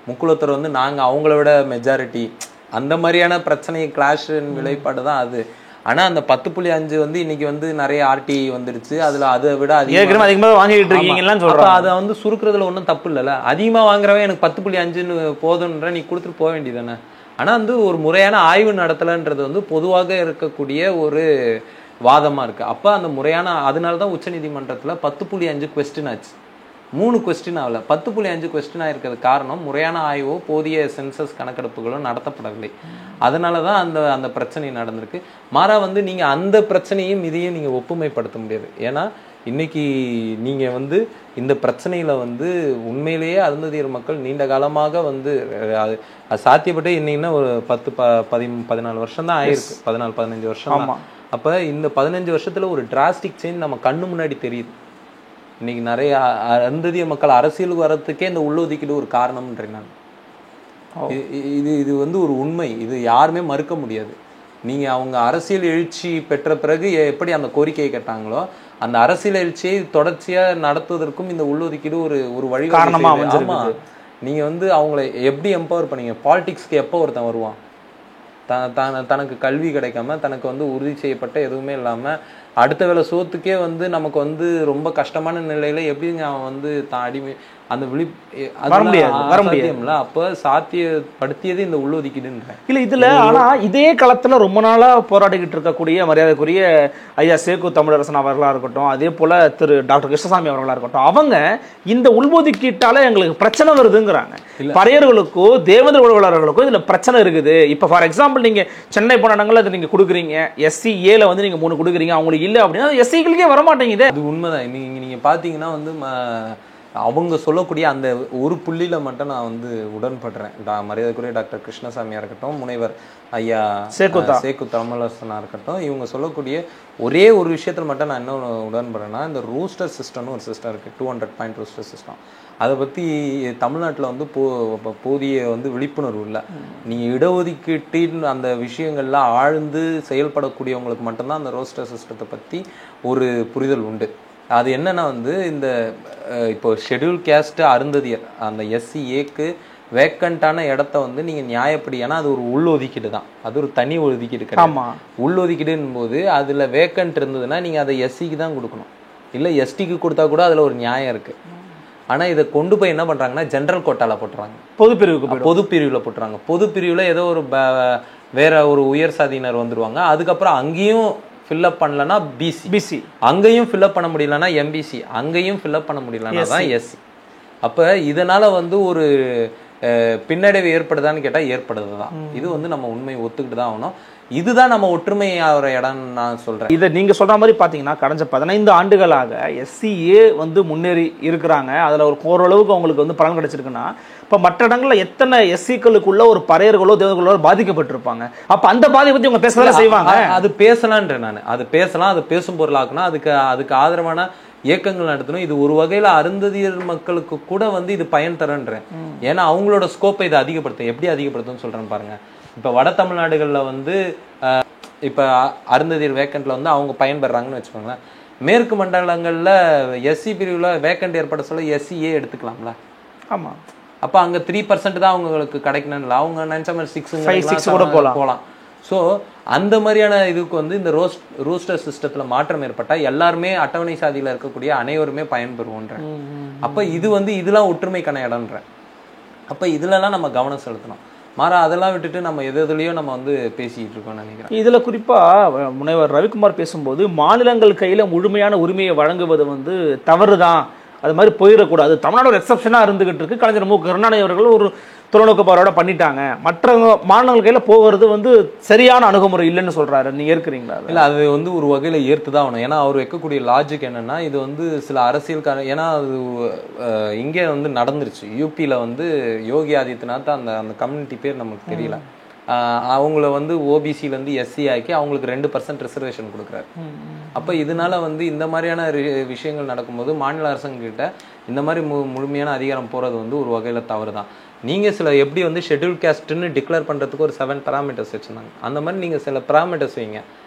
முக்குளத்தூர் வந்து நாங்கள் அவங்கள விட மெஜாரிட்டி, அந்த மாதிரியான பிரச்சனை கிளாஷின் விளைப்பாடு தான் அது. ஆனால் அந்த 10.5 வந்து இன்னைக்கு வந்து நிறைய ஆர்டிஐ வந்துடுச்சு. அதில் அதை விட அதிகமாக வாங்கிட்டு இருக்கீங்கன்னு சொல்கிறோம். அதை வந்து சுருக்கிறதுல ஒன்றும் தப்பு இல்லைல்ல. அதிகமாக வாங்குறவன் எனக்கு 10.5ன்னு போதுன்ற நீ கொடுத்துட்டு போக வேண்டியதானே. ஆனால் வந்து ஒரு முறையான ஆய்வு நடத்தலைன்றது வந்து பொதுவாக இருக்கக்கூடிய ஒரு வாதமாக இருக்குது. அப்போ அந்த முறையான அதனால தான் உச்சநீதிமன்றத்தில் 10.5 கொஸ்டின் ஆச்சு, 3 கொஸ்டின் ஆகல. 10.5 கொஸ்டின் ஆகிருக்கிறது காரணம் முறையான ஆய்வோ போதிய சென்சஸ் கணக்கெடுப்புகளும் நடத்தப்படவில்லை. அதனால தான் அந்த பிரச்சனை நடந்திருக்கு. மாறா வந்து நீங்கள் அந்த பிரச்சனையும் இதையும் நீங்கள் ஒப்புமைப்படுத்த முடியாது. ஏன்னா இன்னைக்கு நீங்கள் வந்து இந்த பிரச்சனையில் வந்து உண்மையிலேயே அருந்ததியர் மக்கள் நீண்ட காலமாக வந்து அது சாத்தியப்பட்டு இன்னைக்குன்னா ஒரு 14 வருஷம் தான் ஆயிருக்கு, 14-15 வருஷம். அப்போ இந்த 15 வருஷத்துல ஒரு டிராஸ்டிக் சேஞ்ச் நம்ம கண்ணு முன்னாடி தெரியுது. இன்னைக்கு நிறைய அருந்ததிய மக்கள் அரசியலுக்கு வர்றதுக்கே இந்த உள்ளொதுக்கீடு ஒரு காரணம்ன்றேன் நான். இது வந்து ஒரு உண்மை, இது யாருமே மறுக்க முடியாது. நீங்க அவங்க அரசியல் எழுச்சி பெற்ற பிறகு எப்படி அந்த கோரிக்கையை கேட்டாங்களோ அந்த அரசியல் எழுச்சியை தொடர்ச்சியா நடத்துவதற்கும் இந்த உள்ளொதுக்கீடு ஒரு வழி காரணமா அமைஞ்சிருக்கு. நீங்க வந்து அவங்களை எப்படி எம்பவர் பண்ணீங்க? பாலிடிக்ஸ்க்கு எப்போ ஒருத்தன் வருவான்? தனக்கு கல்வி கிடைக்காம, தனக்கு வந்து உறுதி செய்யப்பட்ட எதுவுமே இல்லாம, அடுத்த வேளை சோத்துக்கே வந்து நமக்கு வந்து ரொம்ப கஷ்டமான நிலையில எப்படிங்க அவன் வந்து தான் அடிமை அந்த வர முடியாதுல்ல. அப்ப சாத்தியப்படுத்தியது இந்த உள்ளொதுக்கீடுன்ற இல்ல இதுல. ஆனா இதே களத்துல ரொம்ப நாளா போராடிக்கிட்டு இருக்கக்கூடிய மரியாதைக்குரிய ஐயா சேக்கு தமிழரசன் அவர்களா இருக்கட்டும், அதே போல திரு டாக்டர் கிருஷ்ணசாமி அவர்களா இருக்கட்டும், அவங்க இந்த உள்ஒதுக்கீட்டால எங்களுக்கு பிரச்சனை வருதுங்கிறாங்க. பறையர்களுக்கோ தேவேந்திர உழவர்களுக்கோ இதுல பிரச்சனை இருக்குது. இப்ப ஃபார் எக்ஸாம்பிள் நீங்க சென்னை போன இடங்கள்ல அதை நீங்க கொடுக்குறீங்க, SC ஏல வந்து நீங்க 3 கொடுக்குறீங்க, அவங்களுக்கு இல்லை அப்படின்னா SCகளுக்கே வரமாட்டேங்குது. அது உண்மைதான். நீங்க பாத்தீங்கன்னா வந்து அவங்க சொல்லக்கூடிய அந்த ஒரு புள்ளியில மட்டும் நான் வந்து உடன்படுறேன். மரியாதைக்குரிய டாக்டர் கிருஷ்ணசாமியா இருக்கட்டும், முனைவர் ஐயா சேக்கு தமிழரசனா இருக்கட்டும், இவங்க சொல்லக்கூடிய ஒரே ஒரு விஷயத்துல மட்டும் நான் என்ன உடன்படுறேன்னா, இந்த ரூஸ்டர் சிஸ்டம்னு ஒரு சிஸ்டம் இருக்கு, 200 பாயிண்ட் ரூஸ்டர் சிஸ்டம். அதை பற்றி தமிழ்நாட்டில் வந்து போதிய வந்து விழிப்புணர்வு இல்லை. நீங்கள் இடஒதுக்கீட்டின் அந்த விஷயங்கள்லாம் ஆழ்ந்து செயல்படக்கூடியவங்களுக்கு மட்டும்தான் அந்த ரோஸ்டர் சிஸ்டத்தை பற்றி ஒரு புரிதல் உண்டு. அது என்னன்னா வந்து இந்த இப்போ ஷெட்யூல் கேஸ்ட் அருந்ததியர் அந்த SCAக்கு வேக்கண்டான இடத்த வந்து நீங்கள் நியாயப்படி, ஏன்னா அது ஒரு உள்ளொதுக்கீடு தான், அது ஒரு தனி ஒதுக்கீடு கிடையாது. உள்ளொதுக்கீடுன்னு போது அதில் வேக்கண்ட் இருந்ததுன்னா நீங்கள் அதை SCக்கு தான் கொடுக்கணும், இல்லை STக்கு கொடுத்தா கூட அதில் ஒரு நியாயம் இருக்குது. ஆனால் இதை கொண்டு போய் என்ன பண்ணுறாங்கன்னா ஜென்ரல் கோட்டாவில் போட்டுறாங்க, பொது பிரிவில் போட்டுறாங்க. பொது பிரிவில் ஏதோ ஒரு வேற ஒரு உயர் சாதியினர் வந்துடுவாங்க. அதுக்கப்புறம் அங்கேயும் ஃபில்அப் பண்ணலன்னா பிசி, அங்கேயும் ஃபில்அப் பண்ண முடியலன்னா MBC, அங்கேயும் ஃபில்அப் பண்ண முடியலன்னா தான் SC. அப்போ இதனால வந்து ஒரு பின்னடைவு ஏற்படுதான்னு கேட்டால் ஏற்படுது தான். இது வந்து நம்ம உண்மையை ஒத்துக்கிட்டு தான் ஆகணும். இதுதான் நம்ம ஒற்றுமை ஆகிற இடம் நான் சொல்றேன். இதை நீங்க சொல்ற மாதிரி பாத்தீங்கன்னா கடந்த 15 ஆண்டுகளாக SCA வந்து முன்னேறி இருக்கிறாங்க. அதுல ஒரு ஓரளவுக்கு அவங்களுக்கு வந்து பலன் கிடைச்சிருக்குன்னா, இப்ப மற்ற இடங்கள்ல எத்தனை SCக்களுக்குள்ள ஒரு பறையர்களோ தேவர்களோ பாதிக்கப்பட்டிருப்பாங்க. அப்ப அந்த பாதிப்பை பத்தி அவங்க பேசலாம் செய்வாங்க. அது பேசலான்ற நான் அது பேசலாம், அது பேசும் பொருளாக்குனா அதுக்கு ஆதரவான இயக்கங்கள் நடத்தணும். இது ஒரு வகையில அருந்ததியர் மக்களுக்கு கூட வந்து இது பயன் தரன்றேன். ஏன்னா அவங்களோட ஸ்கோப்பை இதை அதிகப்படுத்தும். எப்படி அதிகப்படுத்தும் சொல்றேன்னு பாருங்க. இப்ப வட தமிழ்நாடுகள்ல வந்து இப்ப அருந்ததியர் வேக்கண்ட்ல வந்து அவங்க பயன்பெறாங்கன்னு வச்சுக்கோங்களேன். மேற்கு மண்டலங்கள்ல SC பிரிவுல வேக்கண்ட் ஏற்பட சொல்ல SCA எடுத்துக்கலாம்ல. ஆமா, அப்ப அங்க 3% தான் அவங்களுக்கு கிடைக்கணும்ல. அவங்க நினைச்ச மாதிரி 6 கூட போகலாம். ஸோ அந்த மாதிரியான இதுக்கு வந்து இந்த ரூஸ்டர் சிஸ்டத்தில் மாற்றம் ஏற்பட்டால் எல்லாருமே அட்டவணை சாதியில் இருக்கக்கூடிய அனைவருமே பயன்பெறுவோன்ற. அப்போ இது வந்து இதெல்லாம் ஒற்றுமைக்கான இடம்ன்ற. அப்போ இதுலலாம் நம்ம கவனம் செலுத்தணும். மாறா அதெல்லாம் விட்டுட்டு நம்ம எதுலையோ நம்ம வந்து பேசிக்கிட்டு இருக்கோம்னு நினைக்கிறேன். இதில் குறிப்பாக முனைவர் ரவிக்குமார் பேசும்போது மாநிலங்கள் கையில் முழுமையான உரிமையை வழங்குவது வந்து தவறு தான், அது மாதிரி போயிடக்கூடாது. தமிழ்நாடு ஒரு எக்ஸப்ஷனாக இருந்துகிட்டு இருக்கு. கலைஞர் மு. கருணாநிதி அவர்கள் ஒரு தொலைநோக்கு பார்வையோட பண்ணிட்டாங்க, மற்ற மாநிலங்கள் கையில் போகிறது வந்து சரியான அணுகுமுறை இல்லைன்னு சொல்றாரு. நீங்க ஏற்கிறீங்களா? இல்லை, அது வந்து ஒரு வகையில் ஏற்றுதான் ஆகணும். ஏன்னா அவர் வைக்கக்கூடிய லாஜிக் என்னன்னா, இது வந்து சில அரசியல்கார, ஏன்னா அது இங்கே வந்து நடந்துருச்சு. யூபியில் வந்து யோகி ஆதித்யநாத் அந்த அந்த கம்யூனிட்டி பேர் நமக்கு தெரியல, அவங்கள வந்து ஓபிசிலேருந்து எஸ்சி ஆக்கி அவங்களுக்கு 2% ரிசர்வேஷன் கொடுக்குறாரு. அப்போ இதனால வந்து இந்த மாதிரியான விஷயங்கள் நடக்கும்போது மாநில அரசுங்கிட்ட இந்த மாதிரி முழுமையான அதிகாரம் போகிறது வந்து ஒரு வகையில் தவறு தான். நீங்கள் சில எப்படி வந்து ஷெட்யூல் கேஸ்ட்டுன்னு டிக்ளேர் பண்ணுறதுக்கு ஒரு 7 பேராமீட்டர்ஸ் வச்சுருந்தாங்க, அந்த மாதிரி நீங்கள் சில பேராமீட்டர்ஸ் வைங்க.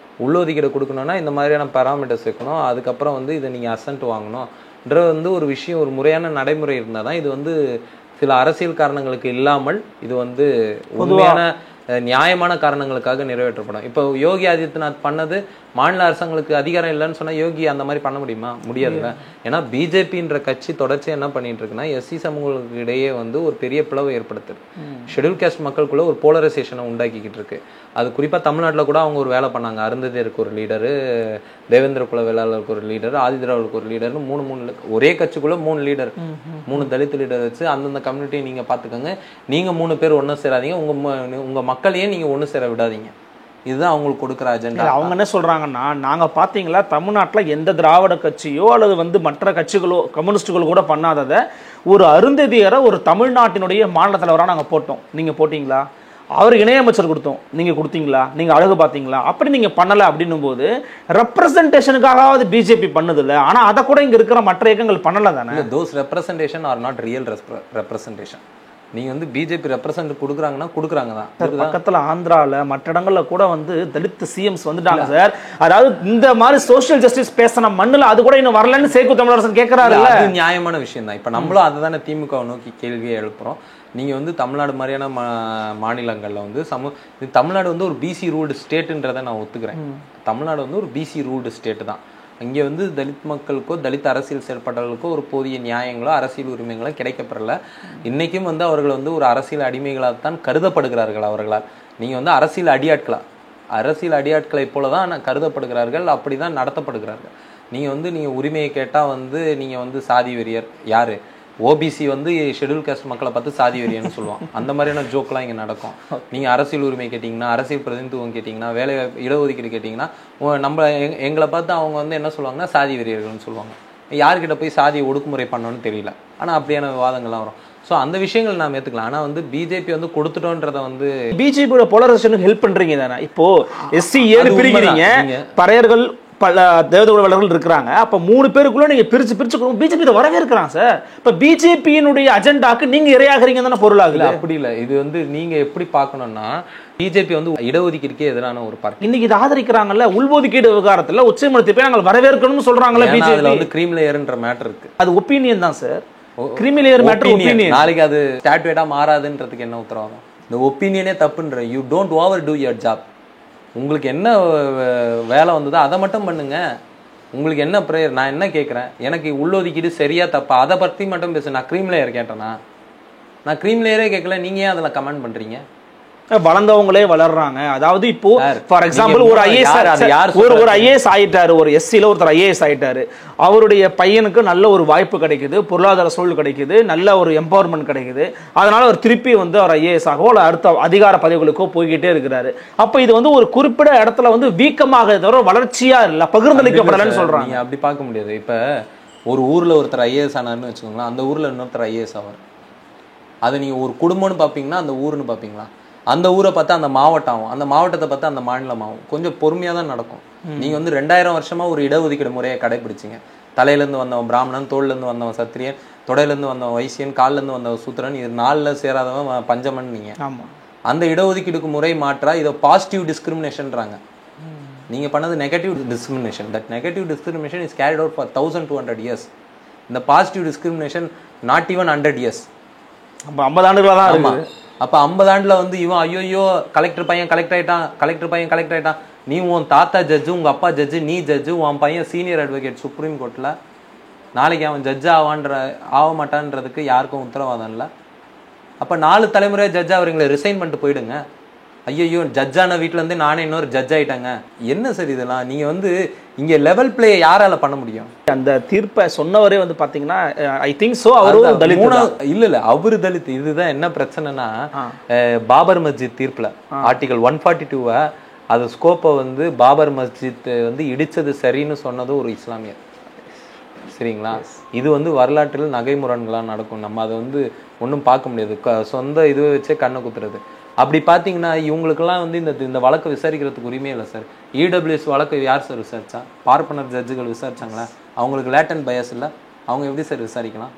உள்ளொதுக்கீடு கொடுக்கணுன்னா இந்த மாதிரியான பேராமீட்டர்ஸ் வைக்கணும், அதுக்கப்புறம் வந்து இதை நீங்கள் அசன்ட் வாங்கணும்ன்ற வந்து ஒரு விஷயம், ஒரு முறையான நடைமுறை இருந்தால் தான் இது வந்து சில அரசியல் காரணங்களுக்கு இல்லாமல் இது வந்து உண்மையான நியாயமான காரணங்களுக்காக நிறைவேற்றப்படும். இப்போ யோகி ஆதித்யநாத் பண்ணது மாநில அரசாங்களுக்கு அதிகாரம் இல்லைன்னு சொன்னால் யோகி அந்த மாதிரி பண்ண முடியுமா? முடியாதுல்ல. ஏன்னா பிஜேபின்ற கட்சி தொடர்ச்சி என்ன பண்ணிட்டு இருக்குன்னா, எஸ்சி சமூகங்களுக்கு இடையே வந்து ஒரு பெரிய பிளவை ஏற்படுத்துது. ஷெட்யூல் காஸ்ட் மக்களுக்குள்ள ஒரு போலரைசேஷனை உண்டாக்கிக்கிட்டு இருக்கு. அது குறிப்பாக தமிழ்நாட்டில் கூட அவங்க ஒரு வேலை பண்ணாங்க. அருந்ததியருக்கு ஒரு லீடரு, தேவேந்திர குல வேளாளருக்கு ஒரு லீடர், ஆதிதிராவிற்கு ஒரு லீடர்னு மூணு ஒரே கட்சிக்குள்ள 3 லீடர், 3 தலித் லீடர் வச்சு அந்தந்த கம்யூனிட்டியை நீங்கள் பார்த்துக்கோங்க. நீங்கள் 3 பேர் ஒன்றும் சேராதீங்க, உங்கள் மக்களையே நீங்கள் ஒன்று சேர விடாதீங்க. இதுதான் அவங்களுக்கு கொடுக்குற அஜெண்டா. அவங்க என்ன சொல்றாங்கன்னா, நாங்க பாத்தீங்களா தமிழ்நாட்டில் எந்த திராவிட கட்சியோ அல்லது வந்து மற்ற கட்சிகளோ கம்யூனிஸ்டுகளோ கூட பண்ணாததை ஒரு அருந்ததியரை ஒரு தமிழ்நாட்டினுடைய மாநில தலைவராக நாங்கள் போட்டோம், நீங்க போட்டீங்களா? அவர் இணையமைச்சர் கொடுத்தோம், நீங்க கொடுத்தீங்களா? நீங்க அழகு பார்த்தீங்களா? அப்படி நீங்க பண்ணல அப்படின்னும் போது ரெப்ரசன்டேஷனுக்காகவாது பிஜேபி பண்ணுது இல்லை, ஆனா அதை கூட இங்க இருக்கிற மற்ற இயக்கங்கள் பண்ணல தானே. Those representation are not real representation. நீங்க வந்து பிஜேபி ரெப்ரசன்ட் கொடுக்குறாங்கன்னா கொடுக்குறாங்க தான். பக்கத்துல ஆந்திரால மற்ற இடங்கள்ல கூட வந்து தலித் சிஎம்ஸ் வந்துட்டாங்க சார். அதாவது இந்த மாதிரி சோசியல் ஜஸ்டிஸ் பேசின மண்ணுல அது கூட இன்னும் வரலன்னு சேக்கு தமிழரசன் கேட்கிறாரு. அது நியாயமான விஷயம் தான். இப்ப நம்மளும் அதுதானே திமுக நோக்கி கேள்வியை எழுப்புறோம். நீங்க வந்து தமிழ்நாடு மாதிரியான மாநிலங்கள்ல வந்து தமிழ்நாடு வந்து ஒரு பிசி ரூல்டு ஸ்டேட்டுன்றதை நான் ஒத்துக்கிறேன். தமிழ்நாடு வந்து ஒரு பிசி ரூல்டு ஸ்டேட் தான். இங்கே வந்து தலித் மக்களுக்கோ தலித் அரசியல் செயல்பாட்டாளர்களுக்கோ ஒரு போதிய நியாயங்களோ அரசியல் உரிமைகளோ கிடைக்கப்பெறல. இன்றைக்கும் வந்து அவர்கள் வந்து ஒரு அரசியல் அடிமைகளாகத்தான் கருதப்படுகிறார்கள் அவர்களால். நீங்கள் வந்து அரசியல் அடியாட்களை போல தான் கருதப்படுகிறார்கள், அப்படி தான் நடத்தப்படுகிறார்கள். நீங்கள் உரிமையை கேட்டால் வந்து நீங்கள் வந்து சாதி வெறியர். யார்? ஓபிசி வந்து ஷெட்யூல் காஸ்ட் மக்களை பார்த்து சாதி வெறியன்னு சொல்லுவான். அந்த மாதிரியான ஜோக்கெலாம் இங்கே நடக்கும். நீங்கள் அரசியல் உரிமை கேட்டிங்கன்னா, அரசியல் பிரதிநிதித்துவம் கேட்டிங்கன்னா, வேலை இடஒதுக்கீடு கேட்டிங்கன்னா, எங்களை பார்த்து அவங்க வந்து என்ன சொல்லுவாங்கன்னா சாதி வெறியர்கள்னு சொல்லுவாங்க. யார்கிட்ட போய் சாதியை ஒடுக்குமுறை பண்ணணும்னு தெரியல. ஆனால் அப்படியான விவாதங்கள்லாம் வரும். ஸோ அந்த விஷயங்கள் நாம் ஏற்றுக்கலாம். ஆனால் வந்து பிஜேபி வந்து கொடுத்துட்டோன்றதை வந்து பிஜேபியோட போலரைசேஷனுக்கு ஹெல்ப் பண்ணுறீங்க தானே. இப்போ எஸ்சி 7 பிரிக்கிறீங்க, பறையர்கள் பல தேவதூழலர்கள் இருக்கிறாங்க. அப்ப 3 பேருக்குள்ள நீங்க பிரிச்சு பிஜேபி இதை வரவேற்கிறாங்க சார். இப்ப பிஜேபியினுடைய அஜெண்டாக்கு நீங்க இரையாகிறீங்க தானே பொருளாகுது. அப்படி இல்லை. இது வந்து நீங்க எப்படி பார்க்கணும்னா, பிஜேபி வந்து இடஒதுக்கீடுக்கே எதிரான ஒரு பார்ட்டி. இன்னைக்கு இதை ஆதரிக்கிறாங்கல்ல. உள்ஒதுக்கீடு விவகாரத்துல உச்சநீதிமன்றத்தை போய் நாங்கள் வரவேற்கணும்னு சொல்றாங்கல்ல. பிஜேபி வந்து கிரீம் லேயர்ன்ற மேட்டர் இருக்கு. அது ஒப்பீனியன் தான் sir. Creamy layer matter opinion. நாளைக்கு அது ஸ்டாட்யூட்டா மாறாதுன்றதுக்கு என்ன உத்தரவாதம்? இந்த ஒப்பீனியனே தப்புன்ற. You don't overdo your job. உங்களுக்கு என்ன வேலை வந்ததோ அதை மட்டும் பண்ணுங்க. உங்களுக்கு என்ன ப்ரேயர்? நான் என்ன கேட்குறேன், எனக்கு உள்ளொதுக்கீடு சரியா தப்பா அதை பற்றி மட்டும் பேசு. நான் க்ரீம் லேயர் கேட்டேன்னா? நான் க்ரீம் லேயரே கேட்கல, நீங்க ஏன் அதில் கமெண்ட் பண்றீங்க? வளர்ந்தவங்களே வளர்றாங்க. அதாவது இப்போ ஃபார் எக்ஸாம்பிள் ஒரு ஐஏஎஸ் ஆயிட்டாரு, ஒரு எஸ்சில ஒருத்தர் ஐஏஎஸ் ஆயிட்டாரு. அவருடைய பையனுக்கு நல்ல ஒரு வாய்ப்பு கிடைக்குது, பொருளாதார சூழல் கிடைக்குது, நல்ல ஒரு எம்பவர்மெண்ட் கிடைக்குது. அதனால அவர் திருப்பி வந்து அவர் ஐஏஎஸ் ஆகவோ அல்ல அடுத்த அதிகார பதவிகளுக்கோ போய்கிட்டே இருக்கிறாரு. அப்ப இது வந்து ஒரு குறிப்பிட்ட இடத்துல வந்து வீக்கமாக தவிர வளர்ச்சியா இல்ல, பகிர்ந்தளிக்கப்படலன்னு சொல்றாங்க. நீங்க அப்படி பார்க்க முடியாது. இப்ப ஒரு ஊர்ல ஒருத்தர் ஐஏஎஸ் ஆனார்னு வச்சுக்கோங்களேன், அந்த ஊர்ல இன்னொருத்தர் ஐஏஎஸ் ஆவார். அதை நீங்க ஒரு குடும்பம்னு பார்ப்பீங்களா, அந்த ஊருன்னு பார்ப்பீங்களா? அந்த ஊரை பார்த்தா அந்த மாவட்டம் ஆகும், அந்த மாவட்டத்தை பார்த்தா அந்த மாநிலம் ஆகும். கொஞ்சம் பொறுமையாக தான் நடக்கும். நீங்கள் வந்து 2000 வருஷமா ஒரு இடஒதுக்கீடு முறையை கடைபிடிச்சிங்க. தலையிலேருந்து வந்தவன் பிராமணன், தோல்லேருந்து வந்தவன் சத்திரியன், தொடையிலேருந்து வந்தவன் வைசியன், காலிலேருந்து வந்தவன் சூத்திரன், இது 4ல் சேராதவன் பஞ்சமன். நீங்கள் அந்த இடஒதுக்கீடுக்கு முறை மாற்றா இதை பாசிட்டிவ் டிஸ்கிரிமினேஷன்றாங்க. நீங்கள் பண்ணது negative discrimination. That negative discrimination is carried out for 1200 years. இந்த positive discrimination not even 100 years. அப்போ 50 ஆண்டுகளாக தான் இருக்குது. அப்போ 50 ஆண்டுல வந்து இவன் ஐயோ கலெக்டர் பையன் கலெக்டர் ஆயிட்டான், நீ உன் தாத்தா ஜட்ஜு, உங்க அப்பா ஜட்ஜு, நீ ஜட்ஜு, உன் பையன் சீனியர் அட்வொகேட் சுப்ரீம் கோர்ட்ல, நாளைக்கு அவன் ஜட்ஜ் ஆக மாட்டான்றதுக்கு யாருக்கும் உத்தரவாதம் இல்லை. அப்போ 4 தலைமுறையாக ஜட்ஜ் அவங்களை ரிசைன் பண்ணிட்டு போயிடுங்க. ஐயோ ஜட்ஜான வீட்டுல இருந்து நானே இன்னொரு ஜட்ஜ் ஆயிட்டாங்க. என்ன சார் இதெல்லாம்? நீங்க வந்து இங்க லெவல் பிளே யாரால பண்ண முடியும்? அந்த தீர்ப்பை சொன்னவரே வந்து பாத்தீங்கன்னா ஐ திங்க் சோ அவரும் தலித் இல்ல அவரு தலித். இதுதான் என்ன பிரச்சனைனா, பாபர் மஸ்ஜித் தீர்ப்புல ஆர்டிகல் 142 அது ஸ்கோப்பை வந்து பாபர் மஸ்ஜித் வந்து இடிச்சது சரின்னு சொன்னது ஒரு இஸ்லாமியர். சரிங்களா? இது வந்து வரலாற்றில் நகைமுரன்களா நடக்கும். நம்ம அதை வந்து ஒன்றும் பார்க்க முடியாது. சொந்த இதுவை வச்சே கண்ணை குத்துறது. அப்படி பார்த்தீங்கன்னா இவங்களுக்கெல்லாம் வந்து இந்த வழக்கை விசாரிக்கிறதுக்கு உரிமையே இல்லை சார். இடபிள்யூஎஸ் வழக்கை யார் சார் விசாரிச்சா? பார்ப்பனர் ஜட்ஜுகள் விசாரிச்சாங்களா? அவங்களுக்கு லேட்டன் பயஸ் இல்லை, அவங்க எப்படி சார் விசாரிக்கலாம்?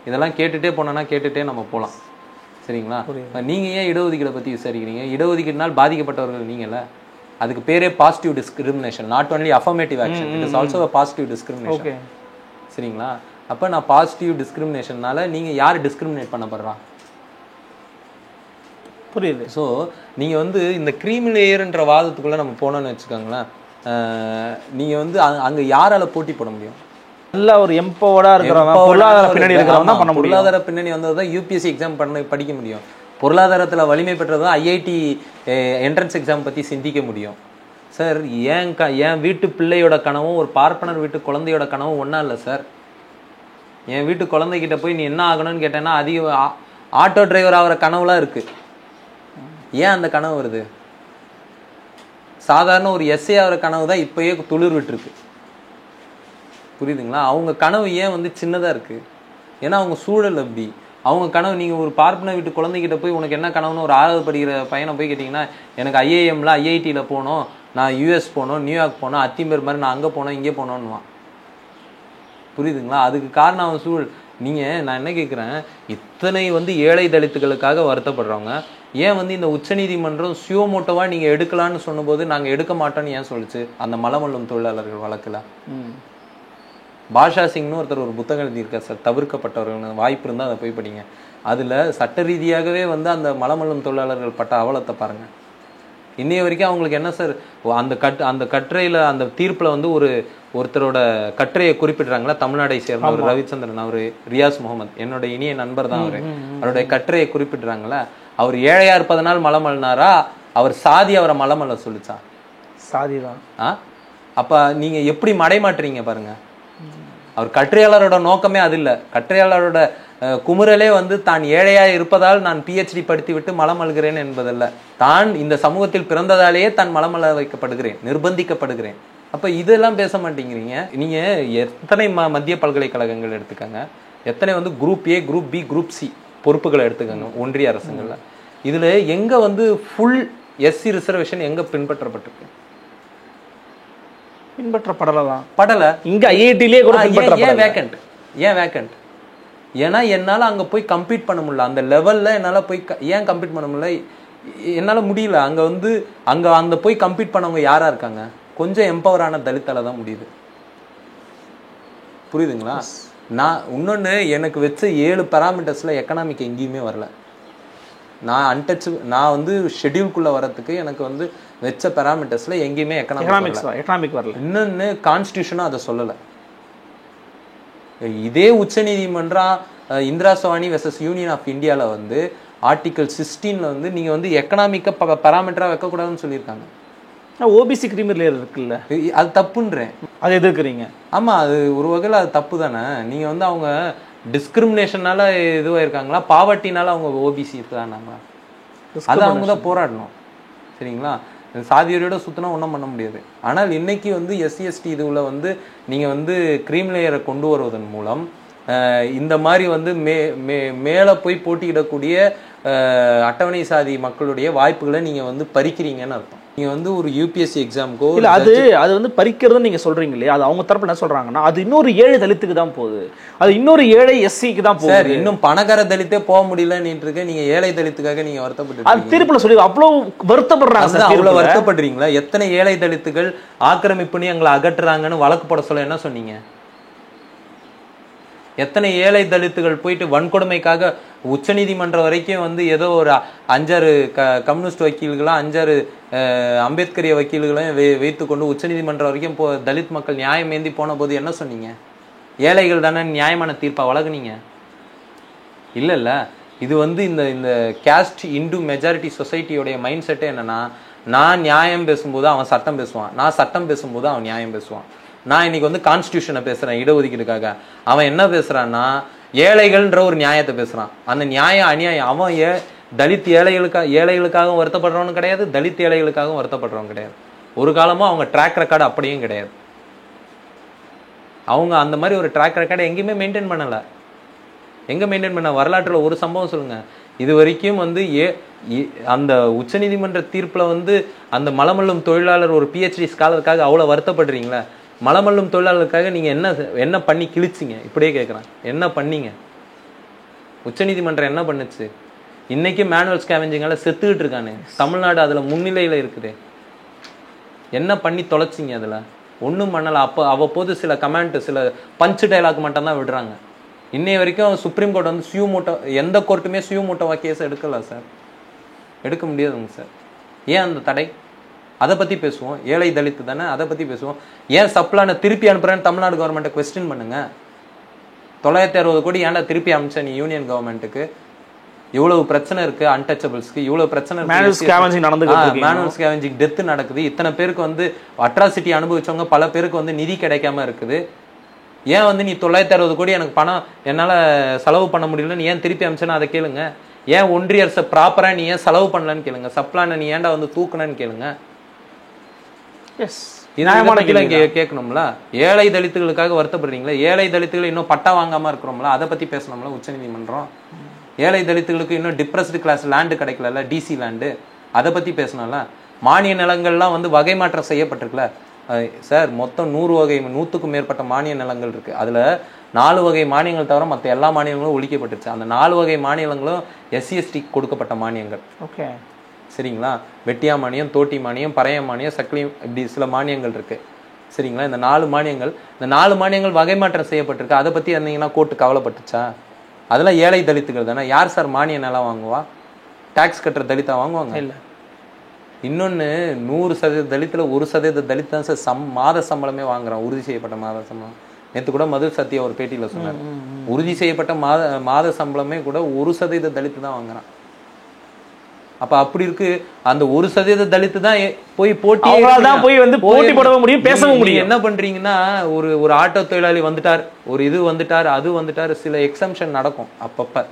இதெல்லாம் கேட்டுகிட்டே போனோன்னா கேட்டுகிட்டே நம்ம போகலாம். சரிங்களா? நீங்கள் ஏன் இடஒதுக்கீடை பற்றி விசாரிக்கிறீங்க? இடஒதுக்கீடுனால் பாதிக்கப்பட்டவர்கள் நீங்கள்ல. அதுக்கு பேரே positive discrimination, not only affirmative action, it is also a positive discrimination. சரிங்களா? அப்போ நான் பாசிட்டிவ் டிஸ்கிரிமினேஷன்னால நீங்கள் யார் டிஸ்கிரிமினேட் பண்ணப்படுறா? புரியுது. ஸோ நீங்கள் வந்து இந்த க்ரீமி லேயர்ன்ற வாதத்துக்குள்ளே நம்ம போனோன்னு வச்சுக்கோங்களேன், நீங்கள் வந்து அங்கே யாரால போட்டி போட முடியும்? நல்ல ஒரு எம்பவர்டா இருக்கிறவங்க, பொருளாதார பின்னணி இருக்கிறவங்க தான் பண்ண முடியும். பொருளாதார பின்னணி வந்தது தான் யூபிஎஸ்சி எக்ஸாம் படிக்க முடியும். பொருளாதாரத்தில் வலிமை பெற்றது தான் ஐஐடி என்ட்ரன்ஸ் எக்ஸாம் பற்றி சிந்திக்க முடியும். சார், என் வீட்டு பிள்ளையோட கனவும் ஒரு பார்ப்பனர் வீட்டு குழந்தையோட கனவும் ஒன்றா இல்லை சார். என் வீட்டு குழந்தைகிட்ட போய் நீ என்ன ஆகணும்னு கேட்டேன்னா அதிக ஆட்டோ டிரைவர் ஆகிற கனவுலாம் இருக்குது. ஏன் அந்த கனவு வருது? சாதாரண ஒரு எஸ்ஏ ஆகிற கனவு தான் இப்போயே துளிர் விட்டுருக்கு. புரியுதுங்களா? அவங்க கனவு ஏன் வந்து சின்னதாக இருக்குது? ஏன்னா அவங்க சூழல் அப்படி. அவங்க கனவு, நீங்கள் ஒரு பார்ப்பனர் வீட்டு குழந்தைகிட்ட போய் உனக்கு என்ன கனவுன்னு ஒரு 6வது படிக்கிற பையனை போய் கேட்டிங்கன்னா, எனக்கு ஐஏஎம்ல ஐஐடியில் போகணும், நான் யூஎஸ் போகணும், நியூயார்க் போகணும், அத்திம்பேர் மாதிரி நான் அங்கே போனோம் இங்கே போனோன்னுவான். புரியுதுங்களா? அதுக்கு காரணம் அவன் சூழல். நான் என்ன கேட்குறேன், இத்தனை வந்து ஏழை தலித்துகளுக்காக வருத்தப்படுறவங்க ஏன் வந்து இந்த உச்சநீதிமன்றம் சுயோமோட்டோவாக நீங்கள் எடுக்கலான்னு சொன்னபோது நாங்கள் எடுக்க மாட்டோன்னு ஏன் சொல்லிச்சு? அந்த மலமல்லும் தொழிலாளர்கள் வழக்கில் பாஷா சிங்னு ஒருத்தர் ஒரு புத்தகம் எழுதியிருக்கார் சார், தவிர்க்கப்பட்டவர்கள். வாய்ப்பு இருந்தால் அதை போய் படிங்க. அதில் சட்ட ரீதியாகவே வந்து அந்த மலமல்லும் தொழிலாளர்கள் பட்ட அவலத்தை பாருங்கள். இன்னைய வரைக்கும் அவங்களுக்கு என்ன சார், அந்த கட்டுரையில் அந்த தீர்ப்பில் வந்து ஒருத்தரோட கட்டுரையை குறிப்பிடுறாங்களா, தமிழ்நாடை சேர்ந்த ஒரு ரவிச்சந்திரன், அவர் ரியாஸ் முகமது, என்னோட இனிய நண்பர் தான் அவர். அவருடைய கட்டுரையை குறிப்பிடுறாங்களா, அவர் ஏழையா இருப்பதனால் மலமல்னாரா, அவர் சாதி அவரை மலமல்ல சொல்லிச்சா? சாதி தான். அப்ப நீங்க எப்படி மடைமாட்டுறீங்க பாருங்க. அவர் கட்டுரையாளரோட நோக்கமே அது இல்லை. கட்டுரையாளரோட குமுறலே வந்து தான் ஏழையா இருப்பதால் நான் பிஹெச்டி படித்து விட்டு மலம் அழுகிறேன் என்பதல்ல, தான் இந்த சமூகத்தில் பிறந்ததாலேயே தான் மலம் அழ வைக்கப்படுகிறேன், நிர்பந்திக்கப்படுகிறேன். அப்ப இதெல்லாம் பேச மாட்டேங்கிறீங்க. நீங்க எத்தனை மத்திய பல்கலைக்கழகங்கள் எடுத்துக்கங்க, எத்தனை வந்து group A, group B, group C பொறுப்புகளை எடுத்துக்கங்க ஒன்றிய அரசுங்கள்ல. இதுல எங்க வந்து ஃபுல் எஸ்சி ரிசர்வேஷன் எங்க பின்பற்றப்பட்டிருக்கு? பின்பற்றப்படலாம் படல. இங்க ஐஐடிலே கூட ஏன் வேக்கண்ட்? ஏன்னா என்னால அங்க போய் கம்பீட் பண்ண முடியல. அந்த லெவல்ல என்னால போய் ஏன் கம்பீட் பண்ண முடியல? என்னால முடியல. அங்க வந்து அந்த போய் கம்பீட் பண்ணவங்க யாரா இருக்காங்க? கொஞ்சம் எம்பவரான தலித்தால தான் முடியுது. புரியுதுங்களா? நான் இன்னொன்னு, எனக்கு வச்ச 7 பேராமீட்டர்ஸ்ல எக்கனாமிக் எங்கேயுமே வரல. நான் வந்து ஷெட்யூல்குள்ள வரதுக்கு எனக்கு வந்து வச்ச பேராமீட்டர்ஸ்ல எங்கேயுமே எக்கனாமிக் வரல. இன்னொன்னு, கான்ஸ்டியூஷனும் அதை சொல்லலை. இதே உச்ச நீதிமன்றம் Indira Sawani versus union of இந்தியால வந்து ஆர்டிகல் 16ல வந்து நீங்க வந்து எக்கனாமிக்க பேராமீட்டரா வைக்கக்கூடாதுன்னு சொல்லியிருக்காங்க. ஓபிசி கிரீமி லேயர் இருக்குல்ல, அது தப்புன்றேன். அதை எதிர்க்கிறீங்க? ஆமா, அது ஒரு வகையில் அது தப்பு தானே. நீங்க வந்து அவங்க டிஸ்கிரிமினேஷனால இதுவாக இருக்காங்களா, பாவர்ட்டினால அவங்க ஓபிசி தானாங்களா? அதை அவங்க தான் போராடணும். சரிங்களா? சாதியோட சுத்தினா ஒன்றும் பண்ண முடியாது. ஆனால் இன்னைக்கு வந்து எஸ்சி/எஸ்டி இதுல வந்து நீங்க வந்து கிரீம் லேயரை கொண்டு வருவதன் மூலம் இந்த மாதிரி வந்து மேலே போய் போட்டியிடக்கூடிய அட்டவணை சாதி மக்களுடைய வாய்ப்புகளை நீங்க வந்து பறிக்கிறீங்கன்னு அர்த்தம். நீங்க வந்து ஒரு யூபிஎஸ்சி எக்ஸாமுக்கோ இல்ல, அது வந்து பறிக்கிறதுன்னு நீங்க சொல்றீங்க இல்லையா, அது அவங்க தரப்புல என்ன சொல்றாங்கன்னா அது இன்னொரு ஏழை தலித்துக்கு தான் போகுது, அது இன்னொரு ஏழை எஸ்சிக்கு தான் போகுது. இன்னும் பணக்கார தலித்தே போக முடியலன்னு இருக்கு. நீங்க ஏழை தலித்துக்காக நீங்க வருத்தப்பட்டு அது தீர்ப்புல சொல்லி அவ்வளவு வருத்தப்படுறாங்க. அவ்வளவு வருத்தப்படுறீங்களா? எத்தனை ஏழை தலித்துகள் ஆக்கிரமிப்புன்னு எங்களை அகற்றுறாங்கன்னு வழக்கு போட சொல்ல என்ன சொன்னீங்க? எத்தனை ஏழை தலித்துகள் போயிட்டு வன்கொடுமைக்காக உச்ச நீதிமன்றம் வரைக்கும் வந்து ஏதோ ஒரு 5-6 கம்யூனிஸ்ட் வக்கீல்களும் 5-6 அம்பேத்கரிய வக்கீல்களையும் வைத்துக்கொண்டு உச்ச நீதிமன்றம் வரைக்கும் தலித் மக்கள் நியாயம் ஏந்தி போன போது என்ன சொன்னீங்க? ஏழைகள் தானே நியாயமான தீர்ப்பா வழங்குனீங்க? இல்ல இது வந்து இந்த கேஸ்ட் இந்து மெஜாரிட்டி சொசைட்டியோடைய மைண்ட் செட்டே என்னன்னா, நான் நியாயம் பேசும்போது அவன் சட்டம் பேசுவான், நான் சட்டம் பேசும்போது அவன் நியாயம் பேசுவான். நான் இன்னைக்கு வந்து கான்ஸ்டியூஷனை பேசுறேன் இடஒதுக்கீடுக்காக, அவன் என்ன பேசுறான்னா ஏழைகள்ன்ற ஒரு நியாயத்தை பேசுறான். அந்த நியாயம் அநியாயம். அவன் தலித் ஏழைகளுக்காகவும் வருத்தப்படுறவனும் கிடையாது, தலித் ஏழைகளுக்காகவும் வருத்தப்படுறவன் கிடையாது. ஒரு காலமும் அவங்க ட்ராக் ரெக்கார்டு அப்படியும் கிடையாது. அவங்க அந்த மாதிரி ஒரு ட்ராக் ரெக்கார்டை எங்கேயுமே மெயின்டைன் பண்ணலை. எங்கே மெயின்டைன் பண்ண? வரலாற்றில் ஒரு சம்பவம் சொல்லுங்கள். இது வரைக்கும் வந்து அந்த உச்சநீதிமன்ற தீர்ப்பில் வந்து அந்த மலமல்லும் தொழிலாளர் ஒரு PhD ஸ்காலருக்காக அவ்வளோ வருத்தப்படுறீங்களா? மலமல்லும் தொழிலாளருக்காக நீங்கள் என்ன பண்ணி கிழிச்சிங்க? இப்படியே கேட்குறேன், என்ன பண்ணீங்க? உச்சநீதிமன்றம் என்ன பண்ணுச்சு? இன்னைக்கு மேனுவல் ஸ்கேவெஞ்சிங்கால செத்துக்கிட்டு இருக்கானே, தமிழ்நாடு அதில் முன்னிலையில் இருக்குது. என்ன பண்ணி தொலைச்சிங்க? அதில் ஒன்றும் பண்ணலை. அப்போ அவ்வப்போது சில கமெண்ட், சில பஞ்சு டைலாக் மட்டும்தான் விடுறாங்க. இன்னைய வரைக்கும் சுப்ரீம் கோர்ட் வந்து சுயூமோட்டோ, எந்த கோர்ட்டுமே சுயூமோட்டோவா கேஸ் எடுக்கல சார், எடுக்க முடியாதுங்க சார். ஏன் அந்த தடை? அதை பற்றி பேசுவோம். ஏழை தலித்து தானே, அதை பற்றி பேசுவோம். ஏன் சப்ளானை திருப்பி அனுப்புறேன்னு தமிழ்நாடு கவர்மெண்ட்டை கொஸ்டின் பண்ணுங்க. 960 கோடி ஏன்டா திருப்பி அனுப்பிச்ச நீ யூனியன் கவர்மெண்ட்டுக்கு? இவ்வளவு பிரச்சனை இருக்கு அன்டச்சபிள்ஸ்க்கு, இவ்வளவு பிரச்சனை, மேனுவல் ஸ்கேவெஞ்சிங் டெத் நடக்குது, இத்தனை பேருக்கு வந்து அட்ராசிட்டி அனுபவிச்சவங்க பல பேருக்கு வந்து நிதி கிடைக்காம இருக்குது. ஏன் வந்து நீ 960 கோடி எனக்கு பணம் என்னால் செலவு பண்ண முடியலன்னு ஏன் திருப்பி அனுப்பிச்சேன்னு அதை கேளுங்க. ஏன் ஒன்றிய அரசை ப்ராப்பராக நீ ஏன் செலவு பண்ணலன்னு கேளுங்க. சப்ளானை நீ ஏன்டா வந்து தூக்குனன்னு கேளுங்க. கேட்கணும்ல. ஏழை தலித்துகளுக்காக வருத்தப்படுறீங்களா? ஏழை தலித்துகள் இன்னும் பட்டா வாங்காம இருக்கிறோம்ல, அதை பத்தி பேசணும்ல உச்சநீதிமன்றம். ஏழை தலித்துகளுக்கு இன்னும் டிப்ரெஸ்டு கிளாஸ் லேண்டு கிடைக்கல, டிசி லேண்டு, அதை பத்தி பேசணும்ல. மானிய நிலங்கள்லாம் வந்து வகை மாற்றம் செய்யப்பட்டிருக்குல்ல சார். மொத்தம் 100க்கும் மேற்பட்ட மானிய நிலங்கள் இருக்கு. அதுல 4 வகை மானியங்கள் தவிர மற்ற எல்லா மானியங்களும் ஒழிக்கப்பட்டுருச்சு. அந்த 4 வகை மானியங்களும் SC/ST கொடுக்கப்பட்ட மானியங்கள். ஓகே, சரிங்களா? வெட்டியா மானியம், தோட்டி மானியம், பறைய மானியம், சக்லி, இப்படி சில மானியங்கள் இருக்கு. சரிங்களா? இந்த 4 மானியங்கள் வகை மாற்றம் செய்யப்பட்டிருக்கு. அதை பத்தி இருந்தீங்கன்னா கோர்ட்டு கவலைப்பட்டுச்சா? அதெல்லாம் ஏழை தலித்துகள் தானே. யார் சார் மானிய நிலம் வாங்குவா? டாக்ஸ் கட்டுற தலித்தா வாங்குவாங்க? இல்லை. இன்னொன்று, 100% தலித்தில் 1% தலித் தான் சார் மாத சம்பளமே வாங்குறான், உறுதி செய்யப்பட்ட மாத சம்பளம். நேற்று கூட மது சத்யா ஒரு பேட்டியில் சொன்னார், உறுதி செய்யப்பட்ட மாத சம்பளமே கூட 1% தலித்து தான் வாங்குறான். அப்ப அப்படி இருக்கு. அந்த 1% தலித்து தான் போய் போட்டி போடவும் முடியும், பேசவும் முடியும். என்ன பண்றீங்கன்னா, ஒரு ஆட்டோ தொழிலாளி வந்துட்டார், ஒரு இது வந்துட்டார், அது வந்துட்டார், சில எக்ஸம்ஷன் நடக்கும் அப்பப்ப.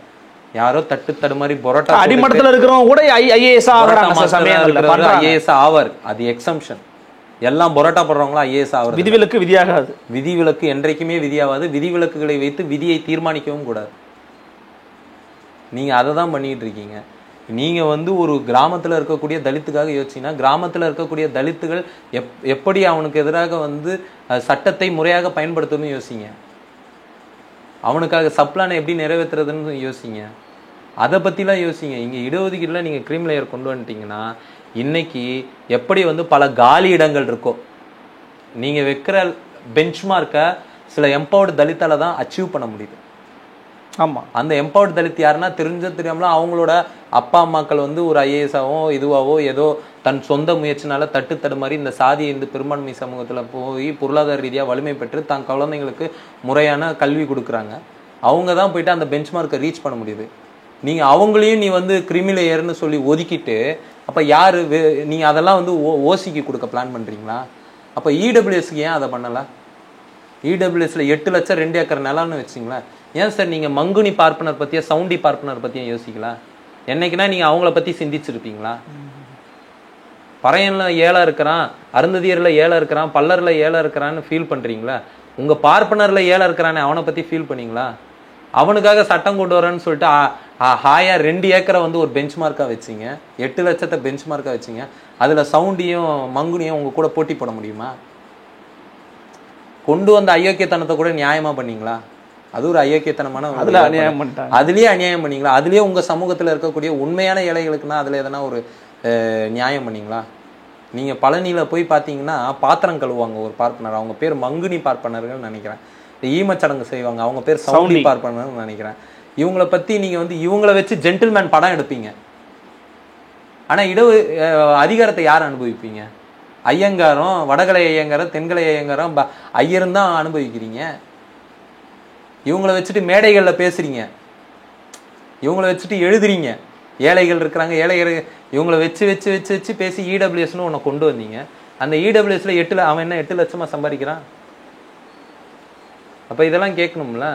யாரோ தடுமாறி பொரோட்டா அடிமட்டத்தில் இருக்கிறவங்க கூட ஐஏஎஸ் ஆவார், அது எக்ஸம்ஷன். எல்லாம் பொரோட்டா போடுறவங்களா ஐஏஎஸ் ஆவார். விதிவிலக்கு விதியாகாது. விதிவிலக்கு என்றைக்குமே விதியாகாது. விதிவிலக்குகளை வைத்து விதியை தீர்மானிக்கவும் கூடாது. நீங்க அதை தான் பண்ணிட்டு இருக்கீங்க. நீங்க வந்து ஒரு கிராமத்துல இருக்கக்கூடிய தலித்துக்காக யோசிச்சீங்கன்னா, கிராமத்துல இருக்கக்கூடிய தலித்துகள் எப்படி அவனுக்கு எதிராக வந்து சட்டத்தை முறையாக பயன்படுத்தணும்னு யோசிங்க. அவனுக்காக சப்ளானை எப்படி நிறைவேற்றுறதுன்னு யோசிங்க. அதை பற்றிலாம் யோசிங்க. இங்கே இடஒதுக்கீடுல நீங்கள் க்ரீம் லேயர் கொண்டு வந்துட்டீங்கன்னா, இன்னைக்கு எப்படி வந்து பல காலி இடங்கள் இருக்கோ, நீங்கள் வைக்கிற பெஞ்ச்மார்க்கை சில எம்பவர்டு தலித்தால தான் அச்சீவ் பண்ண முடியுது. ஆமாம், அந்த எம்பவர்டு தலித் யாருன்னா தெரியாமலாம் அவங்களோட அப்பா அம்மாக்கள் வந்து ஒரு ஐஏஎஸாவோ இதுவாவோ ஏதோ தன் சொந்த முயற்சினால தடுமாறி இந்த சாதியை இந்த பெரும்பான்மை சமூகத்தில் போய் பொருளாதார ரீதியாக வலிமை பெற்று தன் குழந்தைங்களுக்கு முறையான கல்வி கொடுக்குறாங்க. அவங்க தான் போயிட்டு அந்த பெஞ்ச்மார்க்கை ரீச் பண்ண முடியுது. நீங்கள் அவங்களையும் நீ வந்து கிரிமி லேயர்னு சொல்லி ஒதுக்கிட்டு, அப்போ யார் நீங்கள் அதெல்லாம் வந்து ஓசிக்கு கொடுக்க பிளான் பண்ணுறீங்களா? அப்போ இடபிள்யூஎஸ்க்கு ஏன் அதை பண்ணலை? இடபிள்யூஎஸ்ல 8 லட்சம் 2 ஏக்கர் நிலம்னு வச்சிங்களேன். ஏன் சார் நீங்கள் மங்குனி பார்ப்பனர் பற்றியா சவுண்டி பார்ப்பனர் பற்றியும் யோசிக்கலாம்? என்னைக்குன்னா நீங்கள் அவங்கள பற்றி சிந்திச்சிருப்பீங்களா? பறையன்ல ஏழை இருக்கிறான், அருந்ததியர்ல ஏழை இருக்கிறான், பல்லர்ல ஏழை இருக்கிறான்னு ஃபீல் பண்ணுறீங்களா? உங்கள் பார்ப்பனர்ல ஏழை இருக்கிறானே அவனை பற்றி ஃபீல் பண்ணீங்களா? அவனுக்காக சட்டம் கொண்டு வரேன்னு சொல்லிட்டு ஹாயா 2 ஏக்கரை வந்து ஒரு பெஞ்ச் மார்க்காக வச்சிங்க, 8 லட்சத்தை பெஞ்ச் மார்க்காக வச்சிங்க. அதில் சவுண்டியும் மங்குனியும் உங்கள் கூட போட்டி போட முடியுமா? கொண்டு வந்த அயோக்கியத்தனத்தை கூட நியாயமா பண்ணீங்களா? அது ஒரு அயோக்கியத்தனமான, அதுலயே அநியாயம் பண்ணீங்களா? அதுலயே உங்க சமூகத்துல இருக்கக்கூடிய உண்மையான ஏழைகளுக்குன்னா அதுல எதனா ஒரு நியாயம் பண்ணீங்களா? நீங்க பழனியில போய் பாத்தீங்கன்னா பாத்திரம் கழுவாங்க ஒரு பார்ப்பனர், அவங்க பேர் மங்குனி பார்ப்பனர்கள் நினைக்கிறேன். ஈமச்சடங்கு செய்வாங்க, அவங்க பேர் சவுண்டி பார்ப்பனர் நினைக்கிறேன். இவங்களை பத்தி நீங்க வந்து இவங்களை வச்சு ஜென்டில்மேன் படம் எடுப்பீங்க. ஆனா அதிகாரத்தை யார் அனுபவிப்பீங்க? ஐயங்காரம், வடகலை ஐயங்காரம், தென்கலை ஐயங்காரம், ஐயரும் தான் அனுபவிக்கிறீங்க. இவங்களை வச்சுட்டு மேடைகள்ல பேசுறீங்க. இவங்களை வச்சுட்டு எழுதுறீங்க. ஏழைகள் இருக்கிறாங்க, ஏழைகள் இவங்களை வச்சு வச்சு வச்சு வச்சு பேசி இடபிள்யூஎஸ்னு உன்னை கொண்டு வந்தீங்க. அந்த இடபிள்யூஎஸ்ல அவன் என்ன 8 லட்சமா சம்பாதிக்கிறான்? அப்ப இதெல்லாம் கேட்கணும்ல.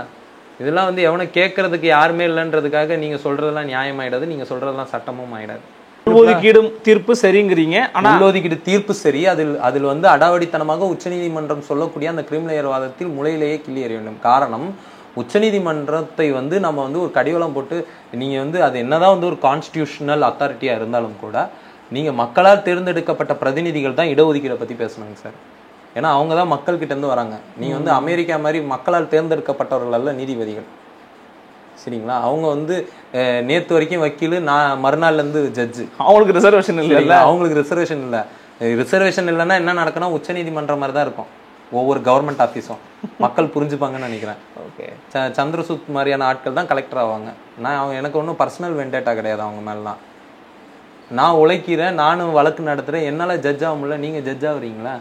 இதெல்லாம் வந்து எவனை கேட்கறதுக்கு யாருமே இல்லைன்றதுக்காக நீங்க சொல்றதெல்லாம் நியாயமாயிடாது, நீங்க சொல்றதெல்லாம் சட்டமும் ஆயிடாது. உள்ஒதுக்கீடு தீர்ப்பு சரிங்கிறீங்க. ஆனா உள்ஒதுக்கீடு தீர்ப்பு சரி, அதில் வந்து அடாவடித்தனமாக உச்சநீதிமன்றம் சொல்லக்கூடிய அந்த கிரிமினல் வாதத்தில் முளையிலேயே கிள்ளி எறிய வேண்டும். காரணம், உச்சநீதிமன்றத்தை வந்து நம்ம வந்து ஒரு கடிவளம் போட்டு நீங்க வந்து அது என்னதான் வந்து ஒரு கான்ஸ்டிடியூஷனல் அத்தாரிட்டியா இருந்தாலும் கூட நீங்க மக்களால் தேர்ந்தெடுக்கப்பட்ட பிரதிநிதிகள் தான் இடஒதுக்கீடை பத்தி பேசணுங்க சார். ஏன்னா அவங்க தான் மக்கள் கிட்ட இருந்து வராங்க. நீங்க வந்து அமெரிக்கா மாதிரி மக்களால் தேர்ந்தெடுக்கப்பட்டவர்கள் அல்ல நீதிபதிகள், சரிங்களா? அவங்க வந்து நேத்து வரைக்கும் வக்கீல், நான் மறுநாள்ல இருந்து ஜட்ஜு. அவங்களுக்கு ரிசர்வேஷன் இல்லை. அவங்களுக்கு ரிசர்வேஷன் இல்லை. ரிசர்வேஷன் இல்லைன்னா என்ன நடக்குன்னா உச்சநீதிமன்றம் மாதிரி தான் இருக்கும் ஒவ்வொரு கவர்மெண்ட் ஆஃபீஸும். மக்கள் புரிஞ்சுப்பாங்கன்னு நினைக்கிறேன். ஓகே, சந்திரசூத் மாதிரியான ஆட்கள் தான் கலெக்டர் ஆவாங்க. எனக்கு ஒன்றும் பர்சனல் வெண்டேட்டா கிடையாது அவங்க மேலாம். நான் உழைக்கிறேன், நானும் வழக்கு நடத்துகிறேன், என்னால் ஜட்ஜ் ஆக முடியல, நீங்கள் ஜட்ஜ் ஆகுறீங்களா?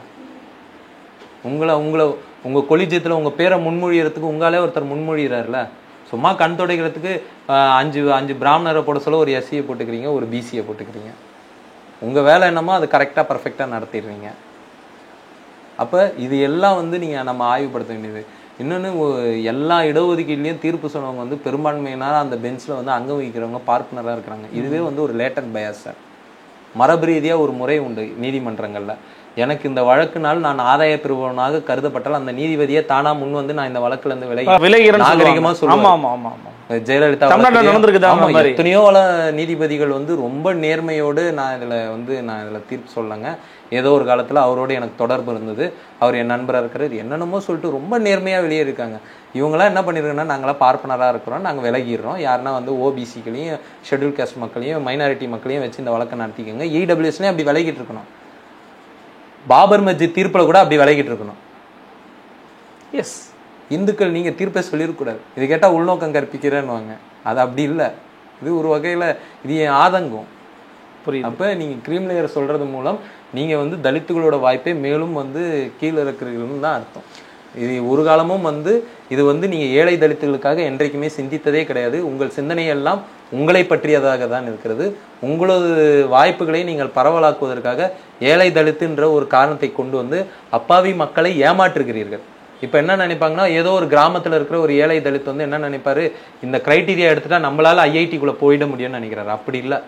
உங்கள் கொலிஜியத்தில் உங்கள் பேரை முன்மொழியறதுக்கு உங்களாலே ஒருத்தர் முன்மொழிகிறார்ல. சும்மா கண் துடைக்கிறதுக்கு 5 பிராமணரை போட சொல்ல ஒரு எஸ்சியை போட்டுக்கிறீங்க, ஒரு பிசியை போட்டுக்கிறீங்க. உங்கள் வேலை என்னமோ அது கரெக்டாக பர்ஃபெக்டாக நடத்திடுறீங்க. அப்போ இது எல்லாம் வந்து நீங்கள் நம்ம ஆய்வுபடுத்த வேண்டியது. இன்னொன்று, எல்லா இடஒதுக்கீட்லையும் தீர்ப்பு சொன்னவங்க வந்து பெரும்பான்மையினால அந்த பெஞ்சில் வந்து அங்கம் வகிக்கிறவங்க பார்ப்பனராக இருக்கிறாங்க. இதுவே வந்து ஒரு லேட்டன்ட் பயாஸ் சார். மரபு ரீதியாக ஒரு முறை உண்டு நீதிமன்றங்களில். எனக்கு இந்த வழக்குனால் நான் ஆதாய பெறுபவனாக கருதப்பட்டால் அந்த நீதிபதியை தானா முன் வந்து நான் இந்த வழக்குல இருந்து நாகரிகமா சொல்லுவேன். ஜெயலலிதா எத்தனையோ நீதிபதிகள் வந்து ரொம்ப நேர்மையோடு நான் இதுல தீர்ப்பு சொல்லங்க. ஏதோ ஒரு காலத்துல அவரோட எனக்கு தொடர்பு இருந்தது, அவர் என் நண்பராக இருக்கிறார், என்னென்னமோ சொல்லிட்டு ரொம்ப நேர்மையா வெளியே இருக்காங்க. இவங்களாம் என்ன பண்ணிருக்கோன்னா, நாங்களாம் பார்ப்பனராக இருக்கிறோம், நாங்கள் விலகிடுறோம், யாருன்னா வந்து ஓபிசிகளையும் ஷெட்யூல் காஸ்ட் மக்களையும் மைனாரிட்டி மக்களையும் வச்சு இந்த வழக்கை நடத்திக்கோங்க. இடபிள்யூஎஸ்லேயும் அப்படி விலகிட்டு இருக்கணும். பாபர் மஸ்ஜித் தீர்ப்பில் கூட அப்படி விலகிட்டு இருக்கணும். எஸ், இந்துக்கள் நீங்க தீர்ப்பை சொல்லிடக்கூடாது, இது கேட்டா உள்நோக்கம் கற்பிக்கிறேன்னு. அது அப்படி இல்லை. இது ஒரு வகையில இது என் ஆதங்கம். புரியுது. அப்ப நீங்க கிரீம் லேயர் சொல்றது மூலம் நீங்க வந்து தலித்துகளோட வாய்ப்பை மேலும் வந்து கீழே இருக்கிறீர்கள்னு தான் அர்த்தம். இது ஒரு காலமும் வந்து இது வந்து நீங்க ஏழை தலித்துகளுக்காக என்றைக்குமே சிந்தித்ததே கிடையாது. உங்கள் சிந்தனையெல்லாம் உங்களை பற்றியதாக தான் இருக்கிறது. உங்களது வாய்ப்புகளை நீங்கள் பரவலாக்குவதற்காக ஏழை தலித்துன்ற ஒரு காரணத்தை கொண்டு வந்து அப்பாவி மக்களை ஏமாற்றுகிறீர்கள். இப்போ என்ன நினைப்பாங்கன்னா, ஏதோ ஒரு கிராமத்தில் இருக்கிற ஒரு ஏழை தலித் வந்து என்ன நினைப்பாரு, இந்த கிரைட்டீரியா எடுத்துட்டா நம்மளால ஐஐடிக்குள்ள போயிட முடியும்னு நினைக்கிறாரு. அப்படி இல்லை.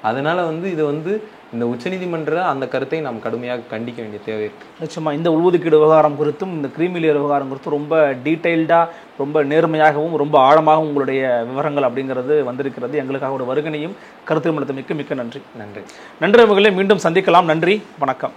அதனால வந்து இது வந்து இந்த உச்சநீதிமன்ற அந்த கருத்தை நாம் கடுமையாக கண்டிக்க வேண்டிய தேவை இருக்கு. நிச்சயமா இந்த உள்ஒதுக்கீடு விவகாரம் குறித்தும் இந்த கிரீமி லேயர் விவகாரம் குறித்தும் ரொம்ப டீட்டெயில்டாக, ரொம்ப நேர்மையாகவும், ரொம்ப ஆழமாகவும் உங்களுடைய விவரங்கள் அப்படிங்கிறது வந்திருக்கிறது. எங்களுக்காக ஒரு வருகனையும் கருத்து மிக்க நன்றி. நன்றி நன்றி அவர்களே. மீண்டும் சந்திக்கலாம். நன்றி, வணக்கம்.